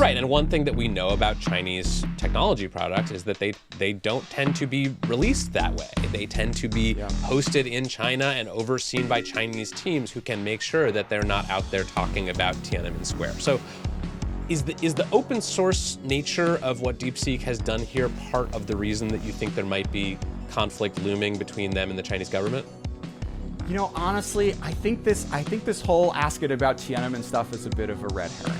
Right, and one thing that we know about Chinese technology products is that they don't tend to be released that way. They tend to be hosted in China and overseen by Chinese teams who can make sure that they're not out there talking about Tiananmen Square. So is the open source nature of what DeepSeek has done here part of the reason that you think there might be conflict looming between them and the Chinese government? You know, honestly, I think this whole ask it about Tiananmen stuff is a bit of a red herring.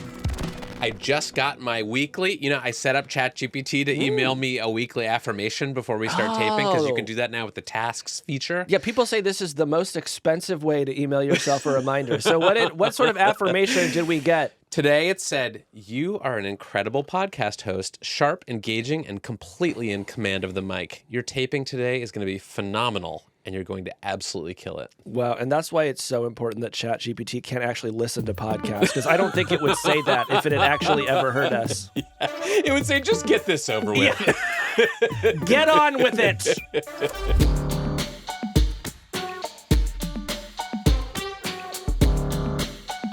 I just got my weekly, I set up ChatGPT to email me a weekly affirmation before we start taping, because you can do that now with the tasks feature. Yeah, people say this is the most expensive way to email yourself a reminder. So what sort of affirmation did we get? Today it said, "You are an incredible podcast host, sharp, engaging, and completely in command of the mic. Your taping today is going to be phenomenal, and you're going to absolutely kill it." Wow, and that's why it's so important that ChatGPT can't actually listen to podcasts, because I don't think it would say that if it had actually ever heard us. Yeah. It would say, "Just get this over with." Yeah. Get on with it.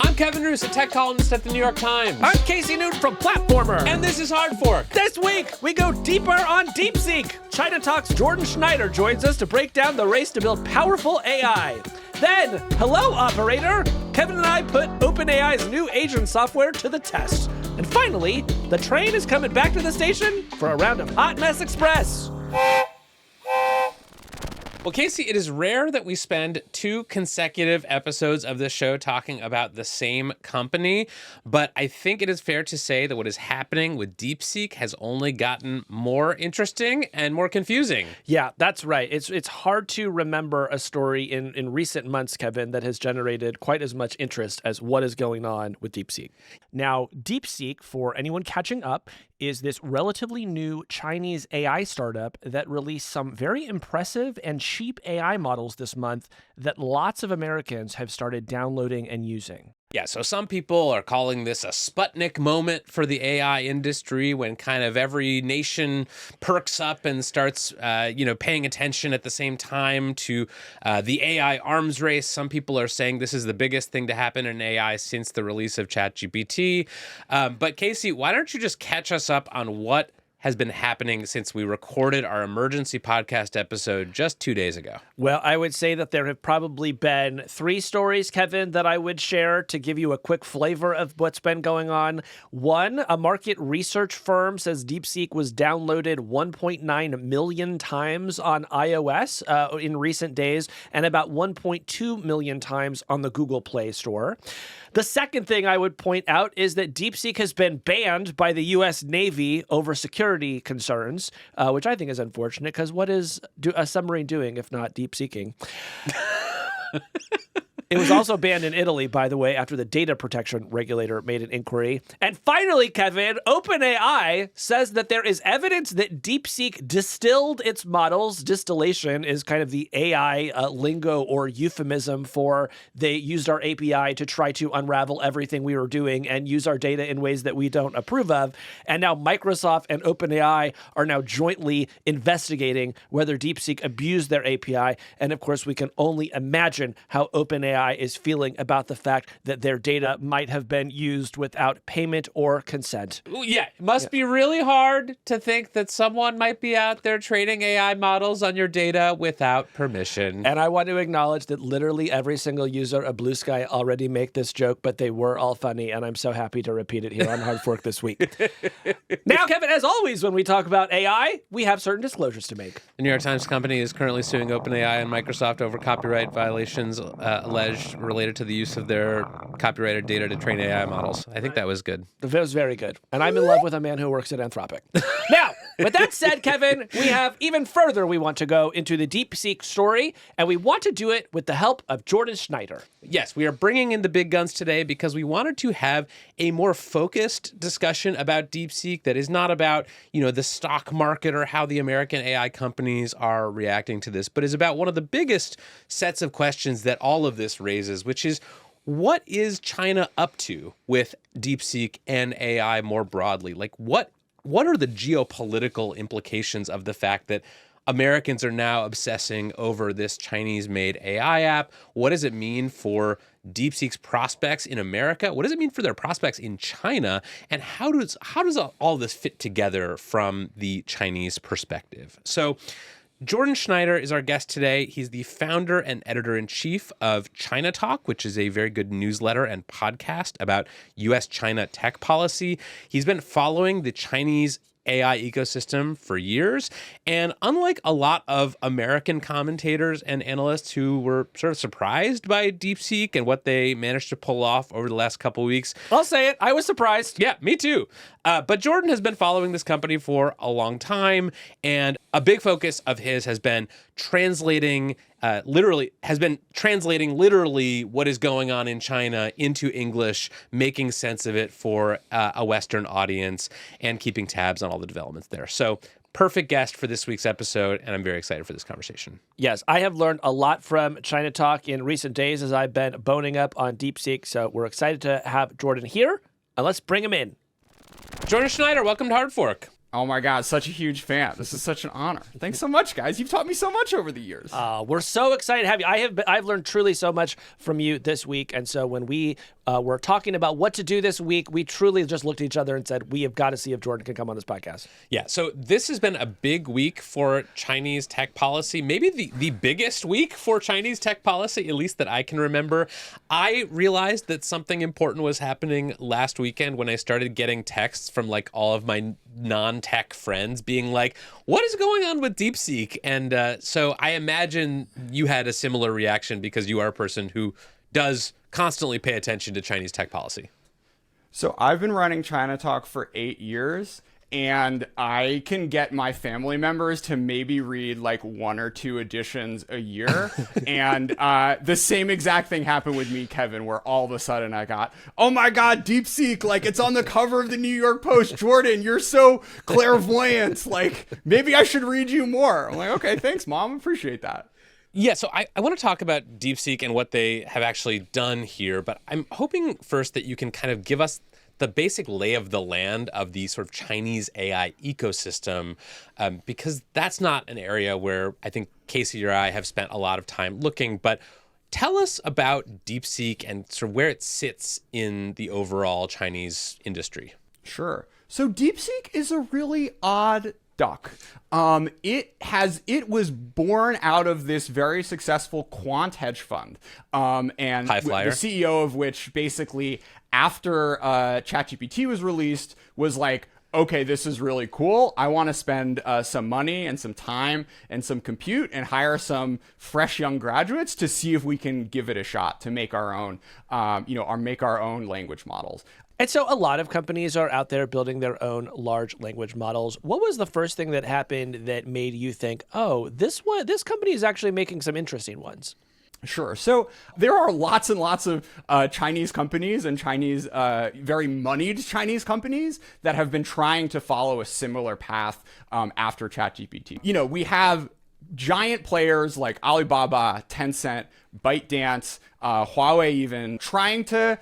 I'm Kevin Roos, a tech columnist at the New York Times. I'm Casey Newton from Platformer. And this is Hard Fork. This week, we go deeper on DeepSeek. ChinaTalks Jordan Schneider joins us to break down the race to build powerful AI. Then, hello, operator. Kevin and I put OpenAI's new agent software to the test. And finally, the train is coming back to the station for a round of Hot Mess Express. Well, Casey, it is rare that we spend 2 consecutive episodes of this show talking about the same company, but I think it is fair to say that what is happening with DeepSeek has only gotten more interesting and more confusing. Yeah, that's right. It's hard to remember a story in recent months, Kevin, that has generated quite as much interest as what is going on with DeepSeek. Now, DeepSeek, for anyone catching up, is this relatively new Chinese AI startup that released some very impressive and cheap AI models this month that lots of Americans have started downloading and using. Yeah, so some people are calling this a Sputnik moment for the AI industry, when kind of every nation perks up and starts, paying attention at the same time to the AI arms race. Some people are saying this is the biggest thing to happen in AI since the release of ChatGPT. But Casey, why don't you just catch us up on what has been happening since we recorded our emergency podcast episode just 2 days ago? Well, I would say that there have probably been 3 stories, Kevin, that I would share to give you a quick flavor of what's been going on. One, a market research firm says DeepSeek was downloaded 1.9 million times on iOS in recent days, and about 1.2 million times on the Google Play Store. The second thing I would point out is that DeepSeek has been banned by the U.S. Navy over security concerns, which I think is unfortunate, because what is a submarine doing if not deep seeking? It was also banned in Italy, by the way, after the data protection regulator made an inquiry. And finally, Kevin, OpenAI says that there is evidence that DeepSeek distilled its models. Distillation is kind of the AI lingo or euphemism for they used our API to try to unravel everything we were doing and use our data in ways that we don't approve of. And now Microsoft and OpenAI are now jointly investigating whether DeepSeek abused their API. And of course, we can only imagine how OpenAI is feeling about the fact that their data might have been used without payment or consent. Yeah, it must be really hard to think that someone might be out there training AI models on your data without permission. And I want to acknowledge that literally every single user of Blue Sky already make this joke, but they were all funny, and I'm so happy to repeat it here on Hard Fork this week. Now, Kevin, as always, when we talk about AI, we have certain disclosures to make. The New York Times Company is currently suing OpenAI and Microsoft over copyright violations alleged related to the use of their copyrighted data to train AI models. I think that was good. It was very good. And I'm in love with a man who works at Anthropic. Now, with that said, Kevin, we have even further we want to go into the DeepSeek story, and we want to do it with the help of Jordan Schneider. Yes, we are bringing in the big guns today because we wanted to have a more focused discussion about DeepSeek that is not about, the stock market or how the American AI companies are reacting to this, but is about one of the biggest sets of questions that all of this raises, which is, what is China up to with DeepSeek and AI more broadly? Like, what are the geopolitical implications of the fact that Americans are now obsessing over this Chinese-made AI app. What does it mean for DeepSeek's prospects in America? What does it mean for their prospects in China? And how does all this fit together from the Chinese perspective? So Jordan Schneider is our guest today. He's the founder and editor-in-chief of ChinaTalk, which is a very good newsletter and podcast about U.S.-China tech policy. He's been following the Chinese AI ecosystem for years. And unlike a lot of American commentators and analysts who were sort of surprised by DeepSeek and what they managed to pull off over the last couple of weeks. I'll say it. I was surprised. Yeah, me too. But Jordan has been following this company for a long time, and a big focus of his has been translating literally what is going on in China into English, making sense of it for a Western audience, and keeping tabs on all the developments there. So perfect guest for this week's episode, and I'm very excited for this conversation. Yes, I have learned a lot from ChinaTalk in recent days as I've been boning up on DeepSeek, so we're excited to have Jordan here, and let's bring him in. Jordan Schneider, welcome to Hard Fork. Oh my God, such a huge fan. This is such an honor. Thanks so much, guys. You've taught me so much over the years. We're so excited to have you. I've learned truly so much from you this week, and so when we were talking about what to do this week, we truly just looked at each other and said, we have got to see if Jordan can come on this podcast. Yeah, so this has been a big week for Chinese tech policy, maybe the biggest week for Chinese tech policy, at least that I can remember. I realized that something important was happening last weekend when I started getting texts from like all of my non-tech friends being like, what is going on with DeepSeek? And so I imagine you had a similar reaction because you are a person who does constantly pay attention to Chinese tech policy. So I've been running ChinaTalk for 8 years, and I can get my family members to maybe read like 1 or 2 editions a year. And the same exact thing happened with me, Kevin, where all of a sudden I got, oh my God, DeepSeek, like it's on the cover of the New York Post. Jordan, you're so clairvoyant. Like maybe I should read you more. I'm like, okay, thanks, Mom. Appreciate that. Yeah, so I want to talk about DeepSeek and what they have actually done here, but I'm hoping first that you can kind of give us the basic lay of the land of the sort of Chinese AI ecosystem, because that's not an area where I think Casey or I have spent a lot of time looking. But tell us about DeepSeek and sort of where it sits in the overall Chinese industry. Sure. So DeepSeek is a really odd duck. It was born out of this very successful quant hedge fund, and High flyer. The CEO of which basically, after ChatGPT was released, was like, okay, this is really cool. I want to spend some money and some time and some compute and hire some fresh young graduates to see if we can give it a shot to make our own, make our own language models. And so a lot of companies are out there building their own large language models. What was the first thing that happened that made you think, oh, this company is actually making some interesting ones? Sure. So there are lots and lots of Chinese companies and very moneyed Chinese companies that have been trying to follow a similar path after ChatGPT. You know, we have giant players like Alibaba, Tencent, ByteDance, Huawei even trying to,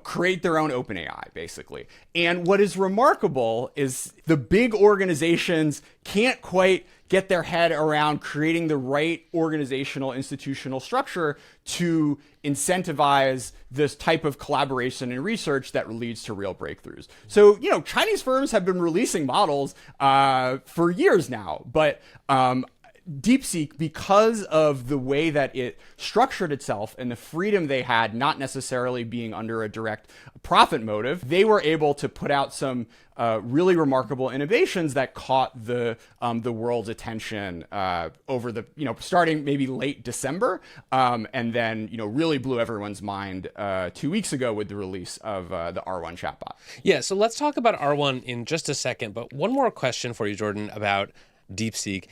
create their own OpenAI, basically. And what is remarkable is the big organizations can't quite get their head around creating the right organizational institutional structure to incentivize this type of collaboration and research that leads to real breakthroughs. So, Chinese firms have been releasing models for years now, but DeepSeek, because of the way that it structured itself and the freedom they had, not necessarily being under a direct profit motive, they were able to put out some really remarkable innovations that caught the world's attention over the, starting maybe late December, and then, really blew everyone's mind 2 weeks ago with the release of the R1 chatbot. Yeah, so let's talk about R1 in just a second, but one more question for you, Jordan, about DeepSeek.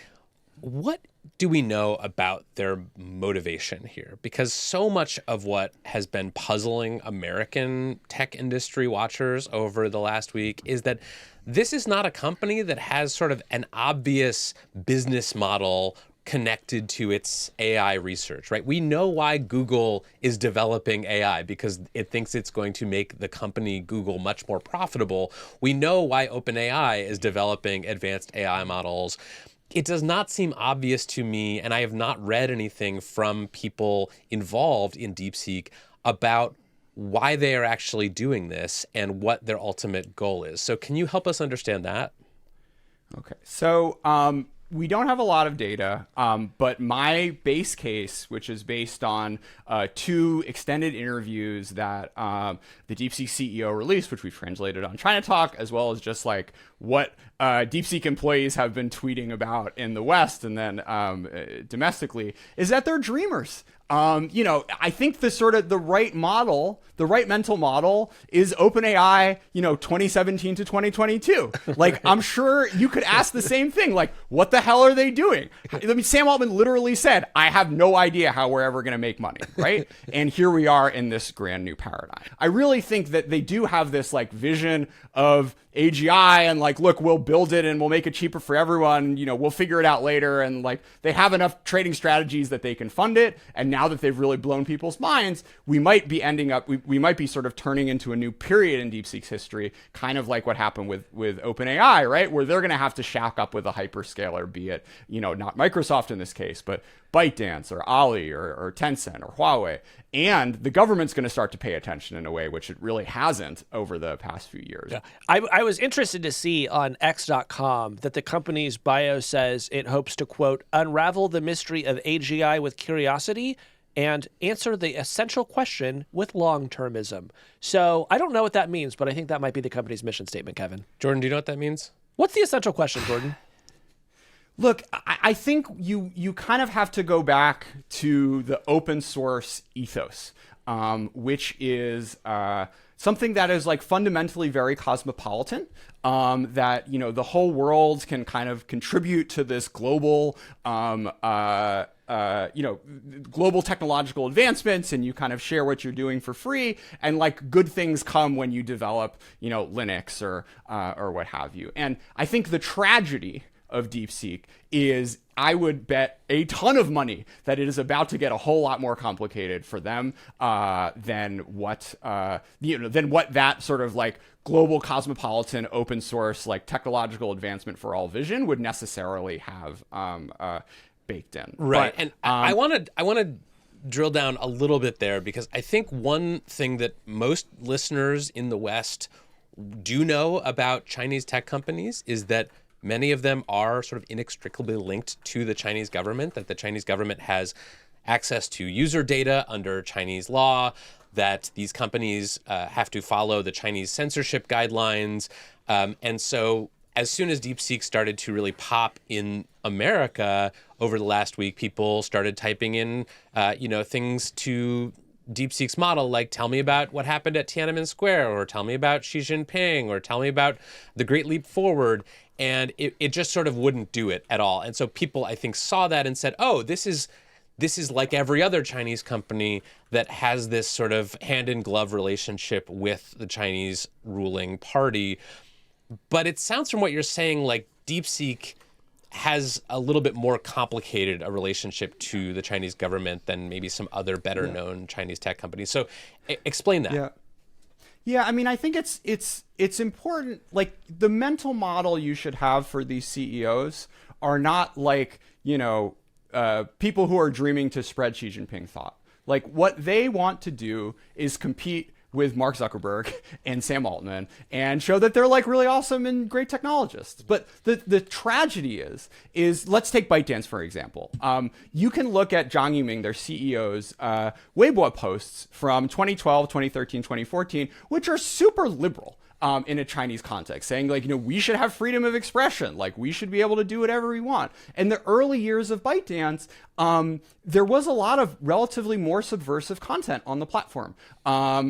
What do we know about their motivation here? Because so much of what has been puzzling American tech industry watchers over the last week is that this is not a company that has sort of an obvious business model connected to its AI research, right? We know why Google is developing AI because it thinks it's going to make the company Google much more profitable. We know why OpenAI is developing advanced AI models it does not seem obvious to me, and I have not read anything from people involved in DeepSeek about why they are actually doing this and what their ultimate goal is. So can you help us understand that? Okay. So we don't have a lot of data, but my base case, which is based on 2 extended interviews that the DeepSeek CEO released, which we've translated on ChinaTalk, as well as just like what DeepSeek employees have been tweeting about in the West and then domestically, is that they're dreamers. I think the right model, the right mental model is OpenAI, 2017 to 2022. Like, I'm sure you could ask the same thing. Like, what the hell are they doing? I mean, Sam Altman literally said, I have no idea how we're ever going to make money, right? And here we are in this brand new paradigm. I really think that they do have this like vision of AGI and like, look, we'll build it and we'll make it cheaper for everyone. We'll figure it out later. And like, they have enough trading strategies that they can fund it. And now that they've really blown people's minds, we might be we might be sort of turning into a new period in DeepSeek's history, kind of like what happened with OpenAI, right? Where they're going to have to shack up with a hyperscaler, be it, not Microsoft in this case, but ByteDance or Ali or Tencent or Huawei. And the government's going to start to pay attention in a way which it really hasn't over the past few years. Yeah. I was interested to see on X.com that the company's bio says it hopes to, quote, unravel the mystery of AGI with curiosity and answer the essential question with long-termism. So I don't know what that means, but I think that might be the company's mission statement, Kevin. Jordan, do you know what that means? What's the essential question, Jordan? Look, I think you kind of have to go back to the open source ethos, which is something that is like fundamentally very cosmopolitan, that, the whole world can kind of contribute to this global, global technological advancements, and you kind of share what you're doing for free, and like good things come when you develop, Linux or what have you. And I think the tragedy of DeepSeek is, I would bet a ton of money that it is about to get a whole lot more complicated for them than what that sort of like global cosmopolitan open source like technological advancement for all vision would necessarily have baked in. Right. But, and I want to drill down a little bit there, because I think one thing that most listeners in the West do know about Chinese tech companies is that many of them are sort of inextricably linked to the Chinese government, that the Chinese government has access to user data under Chinese law, that these companies have to follow the Chinese censorship guidelines. And so as soon as DeepSeek started to really pop in America over the last week, people started typing in, things to DeepSeek's model, like, tell me about what happened at Tiananmen Square, or tell me about Xi Jinping, or tell me about the Great Leap Forward. And it just sort of wouldn't do it at all. And so people, I think, saw that and said, oh, this is like every other Chinese company that has this sort of hand-in-glove relationship with the Chinese ruling party. But it sounds from what you're saying like DeepSeek has a little bit more complicated a relationship to the Chinese government than maybe some other better-known Chinese tech companies. So explain that. Yeah. Yeah, I mean, I think it's important. Like, the mental model you should have for these CEOs are not like, people who are dreaming to spread Xi Jinping thought. Like, what they want to do is compete with Mark Zuckerberg and Sam Altman and show that they're like really awesome and great technologists. But the tragedy is let's take ByteDance, for example. You can look at Zhang Yiming, their CEO's Weibo posts from 2012, 2013, 2014, which are super liberal. In a Chinese context, saying like, we should have freedom of expression, like we should be able to do whatever we want. In the early years of ByteDance, there was a lot of relatively more subversive content on the platform,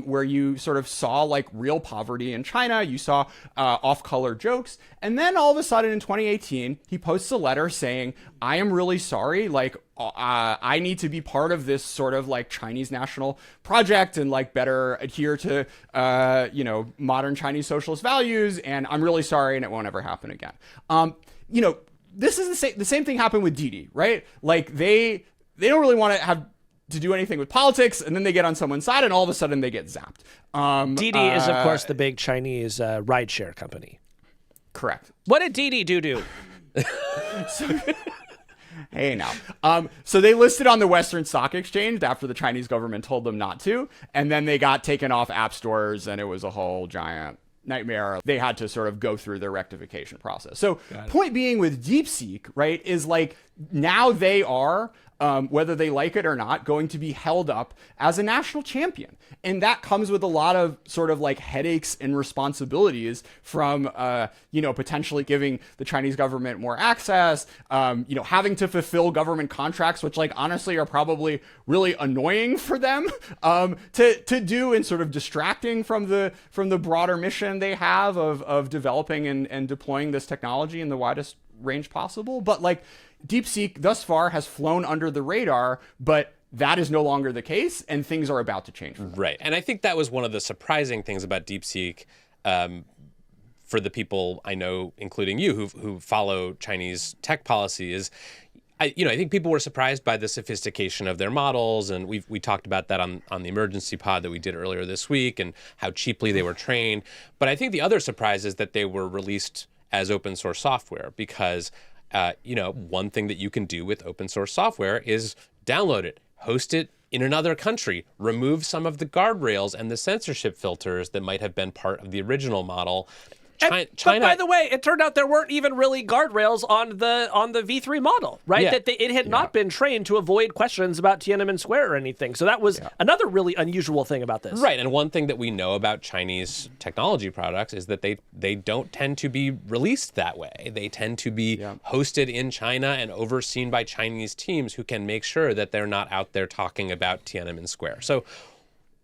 where you sort of saw like real poverty in China. You saw off-color jokes. And then all of a sudden in 2018, he posts a letter saying, I am really sorry. Like, I need to be part of this sort of like Chinese national project and like better adhere to, modern Chinese socialist values. And I'm really sorry, and it won't ever happen again. This is the same thing happened with Didi, right? Like they don't really want to have to do anything with politics, and then they get on someone's side, and all of a sudden they get zapped. Didi is, of course, the big Chinese rideshare company. Correct. What did Didi do? Hey, now. So they listed on the Western Stock Exchange after the Chinese government told them not to, and then they got taken off app stores, and it was a whole giant nightmare. They had to sort of go through their rectification process. So point being with DeepSeek, right, is like now they are, whether they like it or not, going to be held up as a national champion. And that comes with a lot of sort of like headaches and responsibilities from, potentially giving the Chinese government more access, having to fulfill government contracts, which like honestly are probably really annoying for them to do, and sort of distracting from the broader mission they have of developing and deploying this technology in the widest range possible. But like DeepSeek thus far has flown under the radar, but that is no longer the case, and things are about to change. Right. And I think that was one of the surprising things about DeepSeek for the people I know, including you, who follow Chinese tech policy is, I think people were surprised by the sophistication of their models, and we talked about that on the emergency pod that we did earlier this week, and how cheaply they were trained. But I think the other surprise is that they were released as open source software, because one thing that you can do with open source software is download it, host it in another country, remove some of the guardrails and the censorship filters that might have been part of the original model. China, but by the way, it turned out there weren't even really guardrails on the V3 model, right? Yeah. That it had not been trained to avoid questions about Tiananmen Square or anything. So that was another really unusual thing about this. Right, and one thing that we know about Chinese technology products is that they don't tend to be released that way. They tend to be hosted in China and overseen by Chinese teams who can make sure that they're not out there talking about Tiananmen Square. So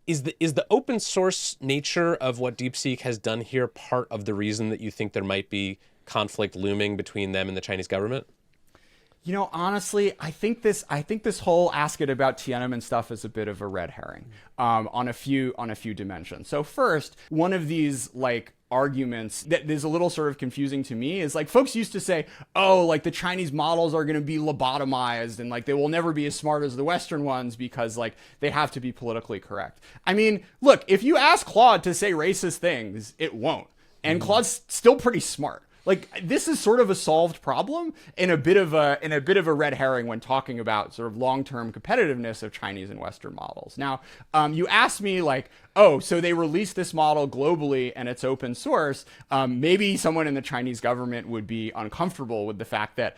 is the open source nature of what DeepSeek has done here part of the reason that you think there might be conflict looming between them and the Chinese government? Honestly, I think this whole ask it about Tiananmen stuff is a bit of a red herring on a few dimensions. So first, one of these like arguments that is a little sort of confusing to me is like folks used to say, oh, like the Chinese models are going to be lobotomized and like they will never be as smart as the Western ones because like they have to be politically correct. I mean, look, if you ask Claude to say racist things, it won't. And Claude's still pretty smart. Like this is sort of a solved problem and a bit of a red herring when talking about sort of long-term competitiveness of Chinese and Western models. Now, you asked me like, oh, so they released this model globally and it's open source. Maybe someone in the Chinese government would be uncomfortable with the fact that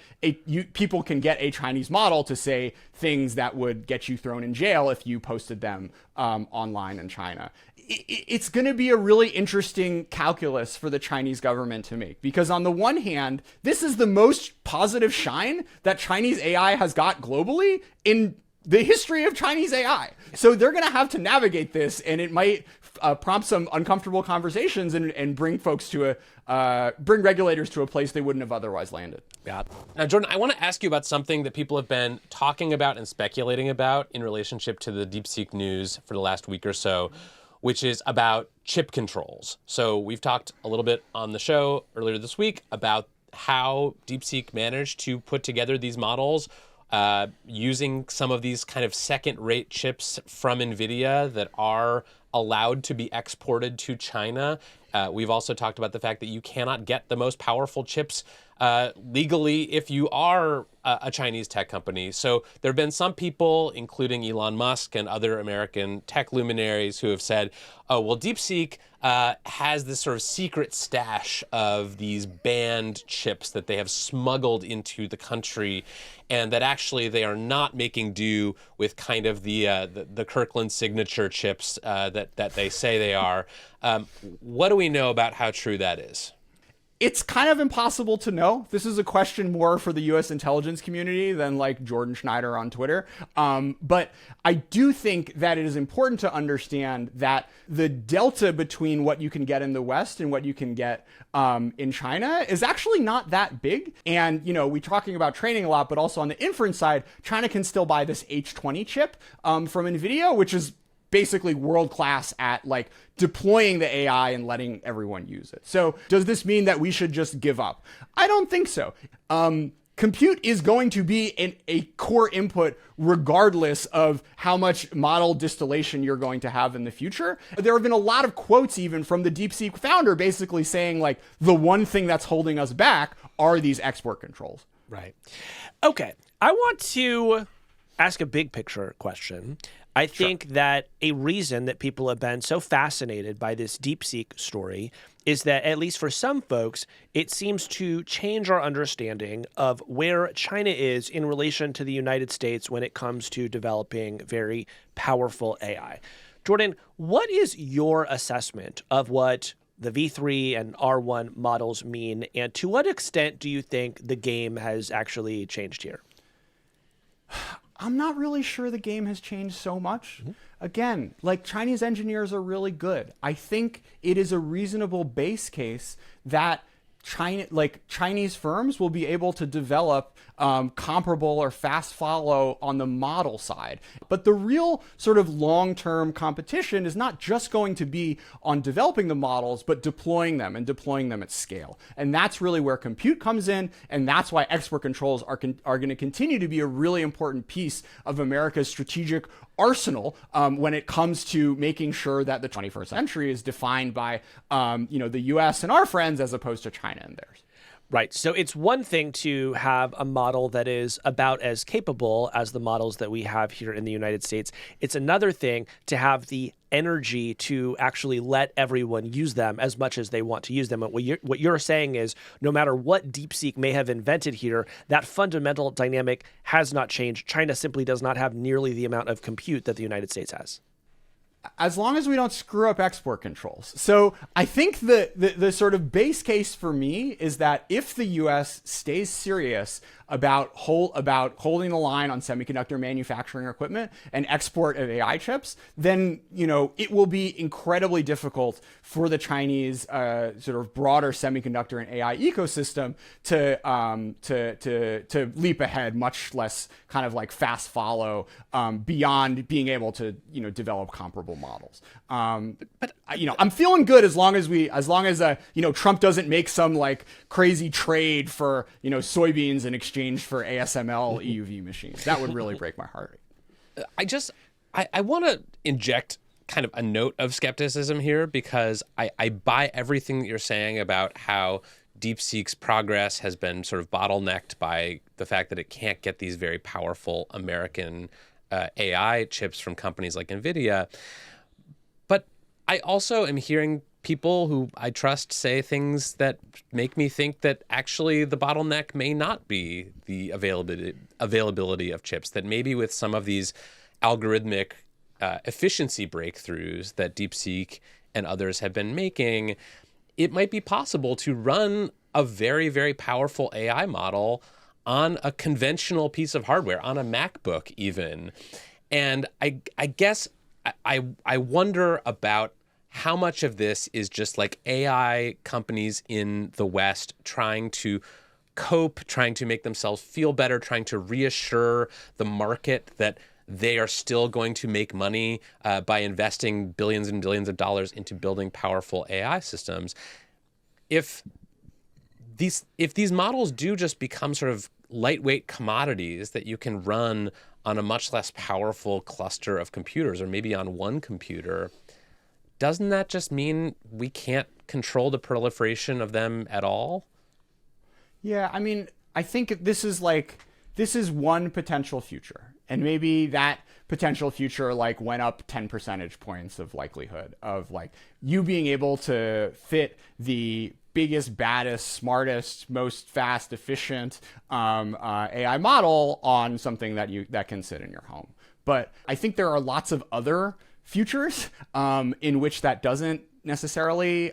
people can get a Chinese model to say things that would get you thrown in jail if you posted them online in China. It's going to be a really interesting calculus for the Chinese government to make, because on the one hand, this is the most positive shine that Chinese AI has got globally in the history of Chinese AI. So they're going to have to navigate this, and it might prompt some uncomfortable conversations and bring folks to bring regulators to a place they wouldn't have otherwise landed. Yeah. Now, Jordan, I want to ask you about something that people have been talking about and speculating about in relationship to the DeepSeek news for the last week or so, which is about chip controls. So we've talked a little bit on the show earlier this week about how DeepSeek managed to put together these models using some of these kind of second-rate chips from NVIDIA that are allowed to be exported to China. We've also talked about the fact that you cannot get the most powerful chips legally if you are a Chinese tech company. So there have been some people, including Elon Musk and other American tech luminaries, who have said, oh, well, DeepSeek has this sort of secret stash of these banned chips that they have smuggled into the country, and that actually they are not making do with kind of the Kirkland signature chips that they say they are. What do we know about how true that is? It's kind of impossible to know. This is a question more for the U.S. intelligence community than like Jordan Schneider on Twitter. But I do think that it is important to understand that the delta between what you can get in the West and what you can get in China is actually not that big. And, we're talking about training a lot, but also on the inference side, China can still buy this H20 chip from NVIDIA, which is basically world-class at like deploying the AI and letting everyone use it. So does this mean that we should just give up? I don't think so. Compute is going to be a core input regardless of how much model distillation you're going to have in the future. There have been a lot of quotes even from the DeepSeek founder basically saying like the one thing that's holding us back are these export controls. Right. Okay. I want to ask a big picture question. I think that a reason that people have been so fascinated by this DeepSeek story is that, at least for some folks, it seems to change our understanding of where China is in relation to the United States when it comes to developing very powerful AI. Jordan, what is your assessment of what the V3 and R1 models mean, and to what extent do you think the game has actually changed here? I'm not really sure the game has changed so much. Again, like, Chinese engineers are really good. I think it is a reasonable base case that Chinese firms will be able to develop comparable or fast follow on the model side. But the real sort of long-term competition is not just going to be on developing the models, but deploying them at scale. And that's really where compute comes in. And that's why export controls are going to continue to be a really important piece of America's strategic arsenal when it comes to making sure that the 21st century is defined by the US and our friends as opposed to China and theirs. Right. So it's one thing to have a model that is about as capable as the models that we have here in the United States. It's another thing to have the energy to actually let everyone use them as much as they want to use them. And what you're saying is, no matter what DeepSeek may have invented here, that fundamental dynamic has not changed. China simply does not have nearly the amount of compute that the United States has. As long as we don't screw up export controls. So I think the sort of base case for me is that if the U.S. stays serious about holding the line on semiconductor manufacturing equipment and export of AI chips, then it will be incredibly difficult for the Chinese sort of broader semiconductor and AI ecosystem to leap ahead, much less kind of like fast follow beyond being able to develop comparable models. But I'm feeling good as long as Trump doesn't make some like crazy trade for soybeans in exchange for ASML EUV machines. That would really break my heart. I want to inject kind of a note of skepticism here, because I buy everything that you're saying about how DeepSeek's progress has been sort of bottlenecked by the fact that it can't get these very powerful American AI chips from companies like NVIDIA. But I also am hearing people who I trust say things that make me think that actually the bottleneck may not be the availability of chips, that maybe with some of these algorithmic efficiency breakthroughs that DeepSeek and others have been making, it might be possible to run a very, very powerful AI model on a conventional piece of hardware, on a MacBook even. And I guess I wonder about how much of this is just like AI companies in the West trying to cope, trying to make themselves feel better, trying to reassure the market that they are still going to make money by investing billions and billions of dollars into building powerful AI systems. If these models do just become sort of lightweight commodities that you can run on a much less powerful cluster of computers, or maybe on one computer, doesn't that just mean we can't control the proliferation of them at all? Yeah, I mean, I think this is one potential future. And maybe that potential future like went up 10 percentage points of likelihood of like you being able to fit the biggest, baddest, smartest, most fast, efficient AI model on something that can sit in your home. But I think there are lots of other futures in which that doesn't necessarily,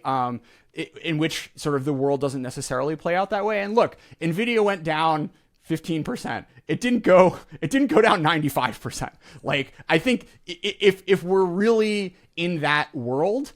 in which sort of the world doesn't necessarily play out that way. And look, NVIDIA went down 15%. It didn't go down 95%. Like, I think if we're really in that world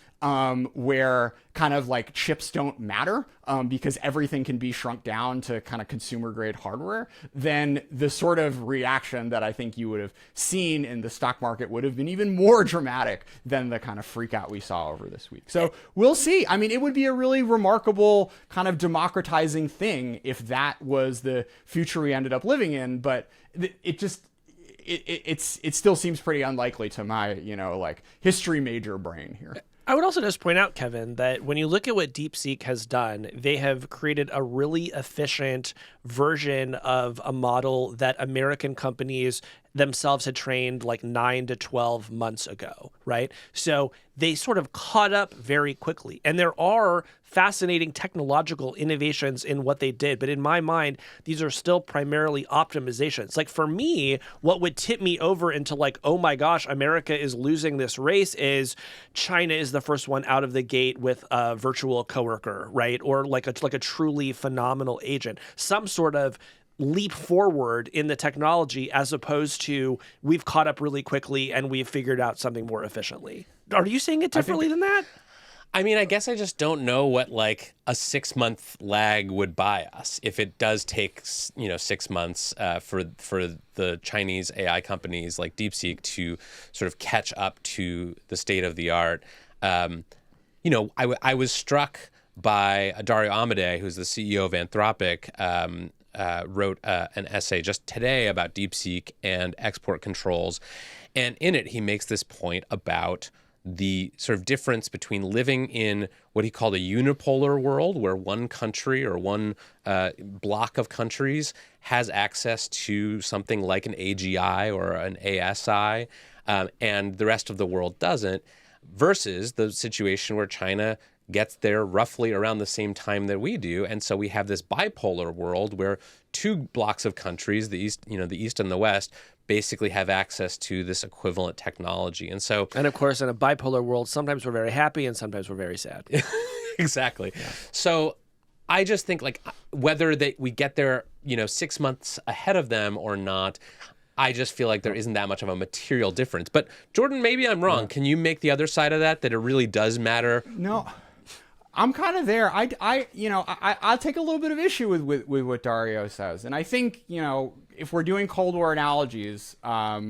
where kind of like chips don't matter because everything can be shrunk down to kind of consumer grade hardware, then the sort of reaction that I think you would have seen in the stock market would have been even more dramatic than the kind of freak out we saw over this week. So we'll see. I mean, it would be a really remarkable kind of democratizing thing if that was the future we ended up living in, but it still seems pretty unlikely to my, like history major brain here. I would also just point out, Kevin, that when you look at what DeepSeek has done, they have created a really efficient version of a model that American companies themselves had trained like 9 to 12 months ago, right? So they sort of caught up very quickly. And there are fascinating technological innovations in what they did. But in my mind, these are still primarily optimizations. Like for me, what would tip me over into like, oh my gosh, America is losing this race is China is the first one out of the gate with a virtual coworker, right? Or like a truly phenomenal agent. Some sort of leap forward in the technology as opposed to we've caught up really quickly and we've figured out something more efficiently. Are you seeing it differently than that? I mean, I guess I just don't know what like a 6-month lag would buy us if it does take 6 months for the Chinese AI companies like DeepSeek to sort of catch up to the state of the art. I was struck by Dario Amodei, who's the CEO of Anthropic. Wrote an essay just today about DeepSeek and export controls. And in it, he makes this point about the sort of difference between living in what he called a unipolar world, where one country or one block of countries has access to something like an AGI or an ASI, and the rest of the world doesn't, versus the situation where China gets there roughly around the same time that we do. And so we have this bipolar world where two blocks of countries, the East and the West, basically have access to this equivalent technology. And of course, in a bipolar world, sometimes we're very happy and sometimes we're very sad. Exactly. Yeah. So I just think like whether we get there, 6 months ahead of them or not, I just feel like there isn't that much of a material difference. But Jordan, maybe I'm wrong. Yeah. Can you make the other side of that it really does matter? No. I'm kind of there. I'll take a little bit of issue with what Dario says, and I think if we're doing Cold War analogies,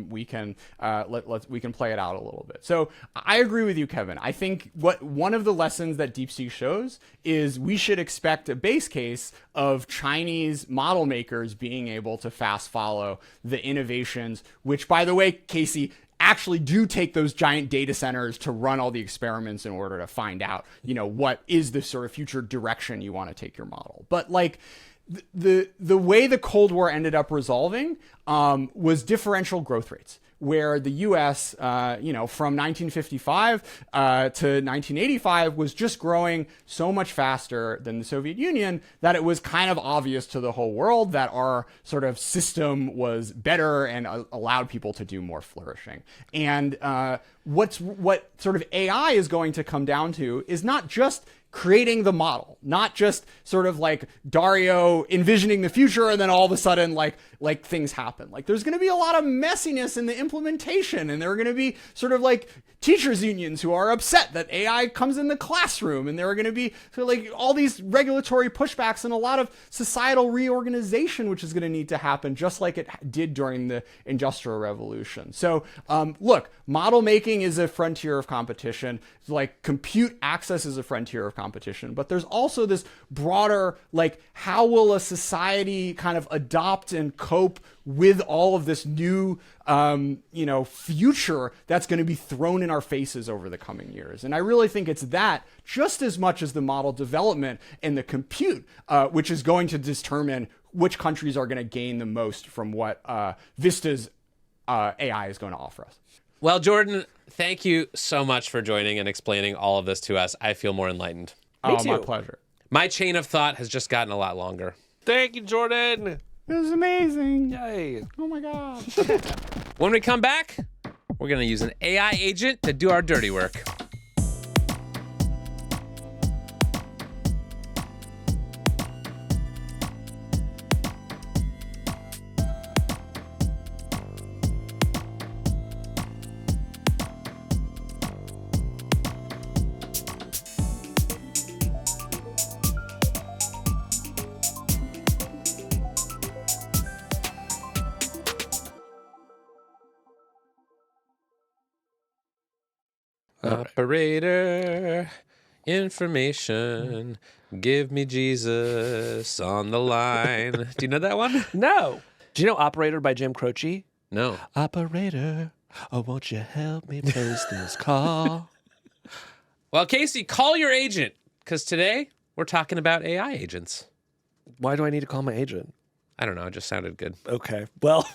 we can play it out a little bit. So I agree with you, Kevin. I think one of the lessons that DeepSeek shows is we should expect a base case of Chinese model makers being able to fast follow the innovations, which, by the way, Casey, actually do take those giant data centers to run all the experiments in order to find out, what is the sort of future direction you want to take your model. But like the way the Cold War ended up resolving was differential growth rates, where the U.S., from 1955 to 1985 was just growing so much faster than the Soviet Union that it was kind of obvious to the whole world that our sort of system was better and allowed people to do more flourishing. And what sort of AI is going to come down to is not just creating the model, not just sort of like Dario envisioning the future and then all of a sudden like things happen. Like there's going to be a lot of messiness in the implementation, and there are going to be sort of like teachers unions who are upset that AI comes in the classroom, and there are going to be sort of like all these regulatory pushbacks and a lot of societal reorganization, which is going to need to happen just like it did during the Industrial Revolution. So look, model making is a frontier of competition. Like compute access is a frontier of competition, but there's also this broader, like, how will a society kind of adopt and cope with all of this new, future that's going to be thrown in our faces over the coming years. And I really think it's that just as much as the model development and the compute, which is going to determine which countries are going to gain the most from what Vista's AI is going to offer us. Well, Jordan, thank you so much for joining and explaining all of this to us. I feel more enlightened. Me too. My pleasure. My chain of thought has just gotten a lot longer. Thank you, Jordan. It was amazing. Yay. Oh my God. When we come back, we're going to use an AI agent to do our dirty work. Operator, information, give me Jesus on the line. Do you know that one? No. Do you know Operator by Jim Croce? No. Operator, oh, won't you help me place this call? Well, Casey, call your agent, because today we're talking about AI agents. Why do I need to call my agent? I don't know. It just sounded good. Okay. Well,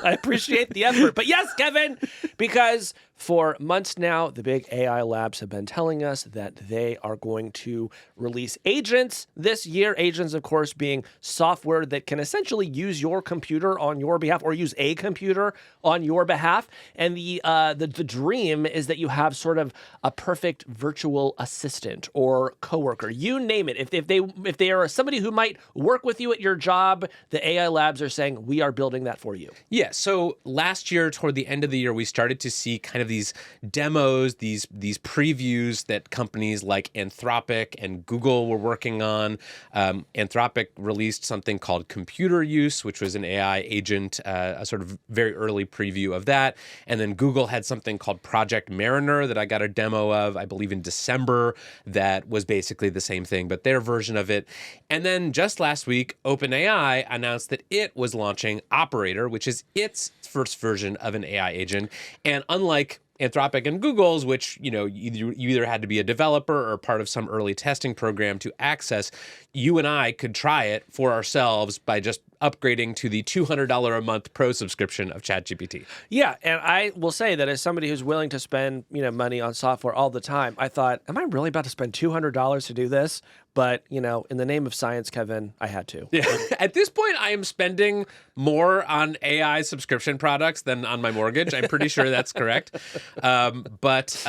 I appreciate the effort. But yes, Kevin, because for months now, the big AI labs have been telling us that they are going to release agents this year. Agents, of course, being software that can essentially use your computer on your behalf or use a computer on your behalf. And the dream is that you have sort of a perfect virtual assistant or coworker. You name it. If they are somebody who might work with you at your job, the AI labs are saying, we are building that for you. Yeah. So last year, toward the end of the year, we started to see kind of these demos, these previews that companies like Anthropic and Google were working on. Anthropic released something called Computer Use, which was an AI agent, a sort of very early preview of that. And then Google had something called Project Mariner that I got a demo of, I believe in December, that was basically the same thing, but their version of it. And then just last week, OpenAI announced that it was launching Operator, which is its first version of an AI agent. And unlike Anthropic and Google's, which, you either had to be a developer or part of some early testing program to access, you and I could try it for ourselves by just upgrading to the $200 a month pro subscription of ChatGPT. Yeah, and I will say that as somebody who's willing to spend, money on software all the time, I thought, am I really about to spend $200 to do this? But, in the name of science, Kevin, I had to. Yeah. At this point, I am spending more on AI subscription products than on my mortgage. I'm pretty sure that's correct. But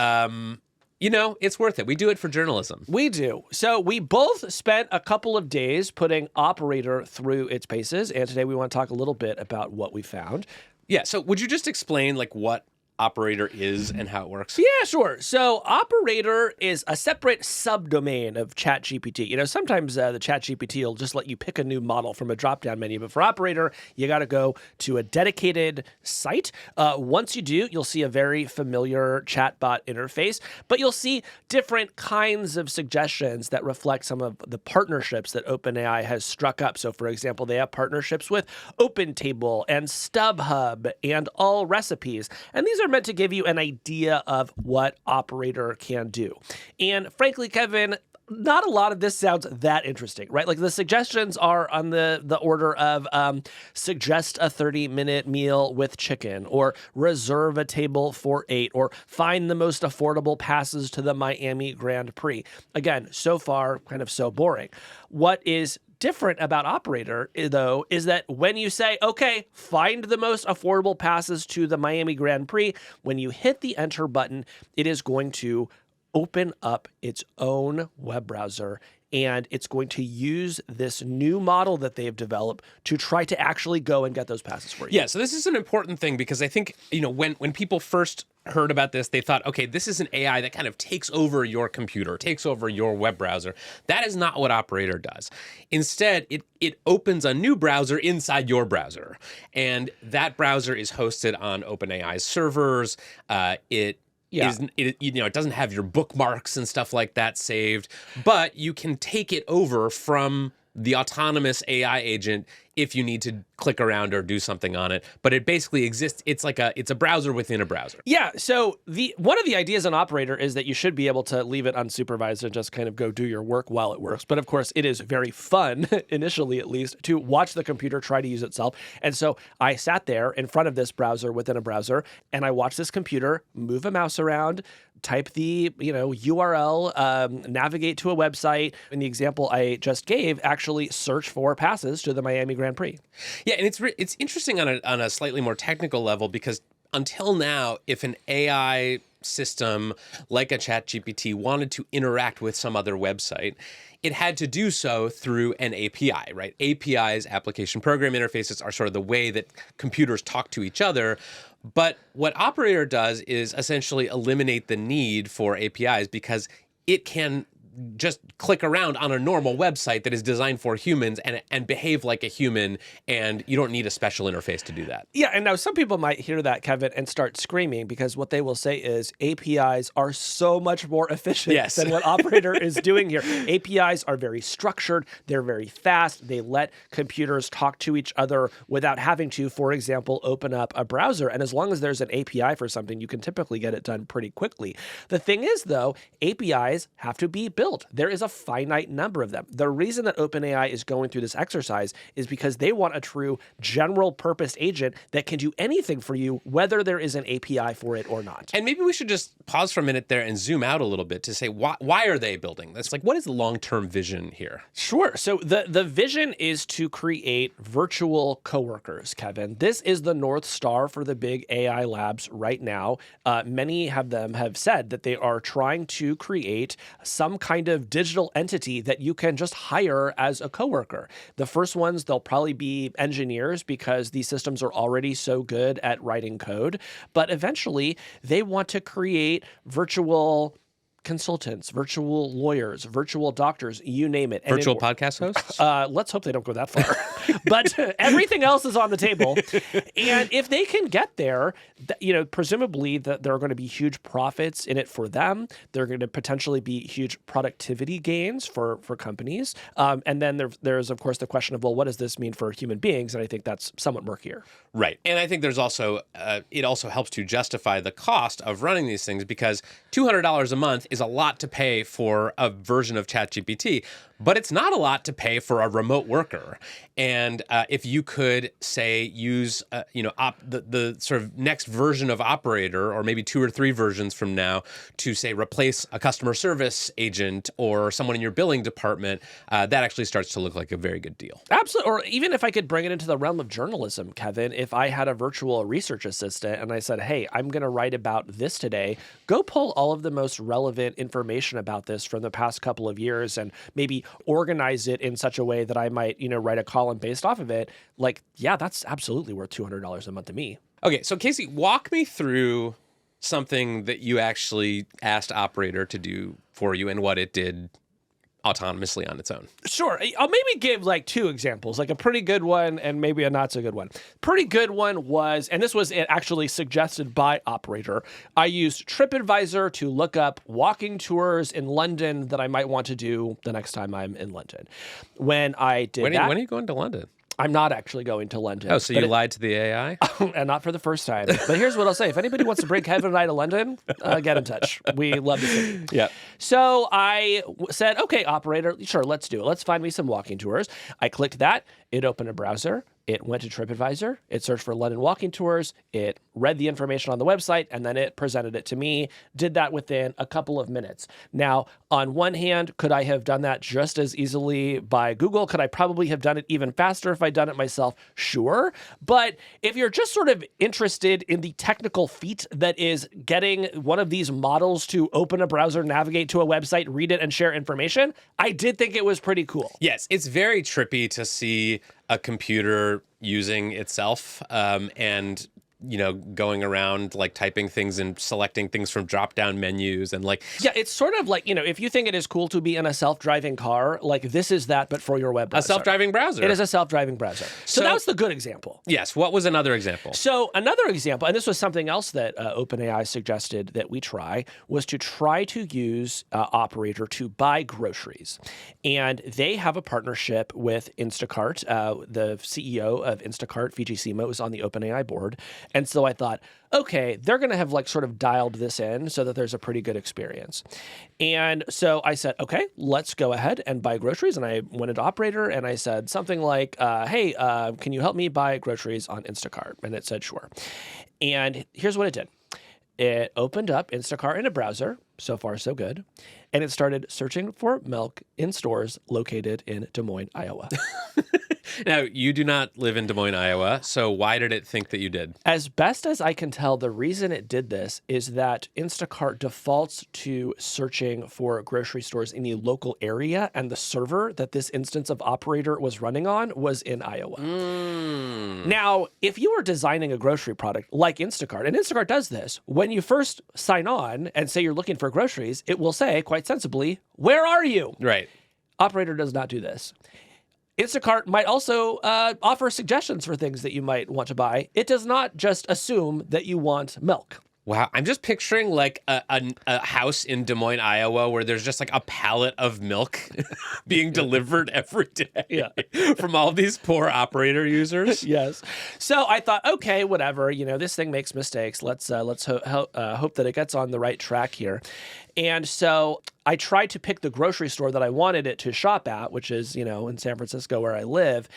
it's worth it. We do it for journalism. We do. So we both spent a couple of days putting Operator through its paces. And today we want to talk a little bit about what we found. Yeah. So would you just explain what Operator is and how it works? Yeah, sure. So Operator is a separate subdomain of ChatGPT. Sometimes the ChatGPT will just let you pick a new model from a drop-down menu, but for Operator, you got to go to a dedicated site. Once you do, you'll see a very familiar chatbot interface, but you'll see different kinds of suggestions that reflect some of the partnerships that OpenAI has struck up. So, for example, they have partnerships with OpenTable and StubHub and All Recipes, and these are meant to give you an idea of what Operator can do. And frankly, Kevin, not a lot of this sounds that interesting, right? Like the suggestions are on the order of suggest a 30-minute meal with chicken, or reserve a table for 8, or find the most affordable passes to the Miami Grand Prix. Again, so far, kind of so boring. What is different about Operator, though, is that when you say, okay, find the most affordable passes to the Miami Grand Prix, when you hit the enter button, it is going to open up its own web browser, and it's going to use this new model that they've developed to try to actually go and get those passes for you. Yeah, so this is an important thing because I think, when people first heard about this, they thought, okay, this is an AI that kind of takes over your computer, takes over your web browser. That is not what Operator does. Instead, it opens a new browser inside your browser, and that browser is hosted on OpenAI's servers. It doesn't have your bookmarks and stuff like that saved, but you can take it over from the autonomous AI agent if you need to click around or do something on it. But it basically exists. It's a browser within a browser. Yeah. So one of the ideas on Operator is that you should be able to leave it unsupervised and just kind of go do your work while it works. But of course, it is very fun, initially at least, to watch the computer try to use itself. And so I sat there in front of this browser within a browser, and I watched this computer move a mouse around, type the URL, navigate to a website. In the example I just gave, actually search for passes to the Miami Grand Prix. Yeah, and it's interesting on a slightly more technical level, because until now, if an AI system like a ChatGPT wanted to interact with some other website, it had to do so through an API, right? APIs, application program interfaces, are sort of the way that computers talk to each other. But what Operator does is essentially eliminate the need for APIs, because it can just click around on a normal website that is designed for humans and behave like a human, and you don't need a special interface to do that. Yeah, and now some people might hear that, Kevin, and start screaming, because what they will say is APIs are so much more efficient Yes. than what Operator is doing here. APIs are very structured. They're very fast. They let computers talk to each other without having to, for example, open up a browser. And as long as there's an API for something, you can typically get it done pretty quickly. The thing is, though, APIs have to be built. There is a finite number of them. The reason that OpenAI is going through this exercise is because they want a true general purpose agent that can do anything for you, whether there is an API for it or not. And maybe we should just pause for a minute there and zoom out a little bit to say, why are they building this? Like, what is the long-term vision here? Sure. So the vision is to create virtual coworkers, Kevin. This is the North Star for the big AI labs right now. Many of them have said that they are trying to create some kind of digital entity that you can just hire as a coworker. The first ones, they'll probably be engineers, because these systems are already so good at writing code. But eventually, they want to create virtual consultants, virtual lawyers, virtual doctors, you name it. And Virtual podcast hosts? let's hope they don't go that far. But everything else is on the table. And if they can get there, presumably that there are going to be huge profits in it for them. There are going to potentially be huge productivity gains for companies. And then there's, of course, the question of, well, what does this mean for human beings? And I think that's somewhat murkier. Right. And I think there's also, it also helps to justify the cost of running these things, because $200 a month is a lot to pay for a version of ChatGPT, but it's not a lot to pay for a remote worker. And if you could, say, use the sort of next version of Operator, or maybe 2 or 3 versions from now, to, say, replace a customer service agent or someone in your billing department, that actually starts to look like a very good deal. Absolutely. Or even if I could bring it into the realm of journalism, Kevin, if I had a virtual research assistant and I said, hey, I'm going to write about this today, go pull all of the most relevant information about this from the past couple of years and maybe organize it in such a way that I might, write a column based off of it. Like, yeah, that's absolutely worth $200 a month to me. Okay, so Casey, walk me through something that you actually asked Operator to do for you and what it did autonomously on its own. Sure. I'll maybe give like 2 examples, like a pretty good one and maybe a not so good one. Pretty good one was, and this was actually suggested by Operator, I used TripAdvisor to look up walking tours in London that I might want to do the next time I'm in London. When I did that... When are you going to London? I'm not actually going to London. Oh, so you lied to the AI? And not for the first time. But here's what I'll say. If anybody wants to bring Kevin and I to London, get in touch. We love the city. Yeah. So I said, okay, Operator, sure, let's do it. Let's find me some walking tours. I clicked that. It opened a browser. It went to TripAdvisor. It searched for London walking tours. It read the information on the website, and then it presented it to me. Did that within a couple of minutes. Now, on one hand, could I have done that just as easily by Google? Could I probably have done it even faster if I'd done it myself? Sure. But if you're just sort of interested in the technical feat that is getting one of these models to open a browser, navigate to a website, read it, and share information, I did think it was pretty cool. Yes, it's very trippy to see a computer using itself and going around like typing things and selecting things from drop-down menus and like... Yeah, it's sort of like, if you think it is cool to be in a self-driving car, like this is that, but for your web browser. A self-driving browser. It is a self-driving browser. So that was the good example. Yes. What was another example? So another example, and this was something else that OpenAI suggested that we try, was to try to use Operator to buy groceries. And they have a partnership with Instacart. The CEO of Instacart, Fiji Simo, is on the OpenAI board. And so I thought, okay, they're going to have like sort of dialed this in so that there's a pretty good experience. And so I said, okay, let's go ahead and buy groceries. And I went into Operator and I said something like, hey, can you help me buy groceries on Instacart? And it said, sure. And here's what it did. It opened up Instacart in a browser. So far, so good. And it started searching for milk in stores located in Des Moines, Iowa. Now, you do not live in Des Moines, Iowa, so why did it think that you did? As best as I can tell, the reason it did this is that Instacart defaults to searching for grocery stores in the local area, and the server that this instance of operator was running on was in Iowa. Now, if you were designing a grocery product like Instacart, and Instacart does this, when you first sign on and say you're looking for groceries, it will say, quite sensibly, "Where are you?" Right. Operator does not do this. Instacart might also offer suggestions for things that you might want to buy. It does not just assume that you want milk. Wow, I'm just picturing like a house in Des Moines, Iowa, where there's just like a pallet of milk being delivered every day from all these poor operator users. Yes. So I thought, okay, whatever. This thing makes mistakes. Let's hope that it gets on the right track here. And so I tried to pick the grocery store that I wanted it to shop at, which is, in San Francisco where I live.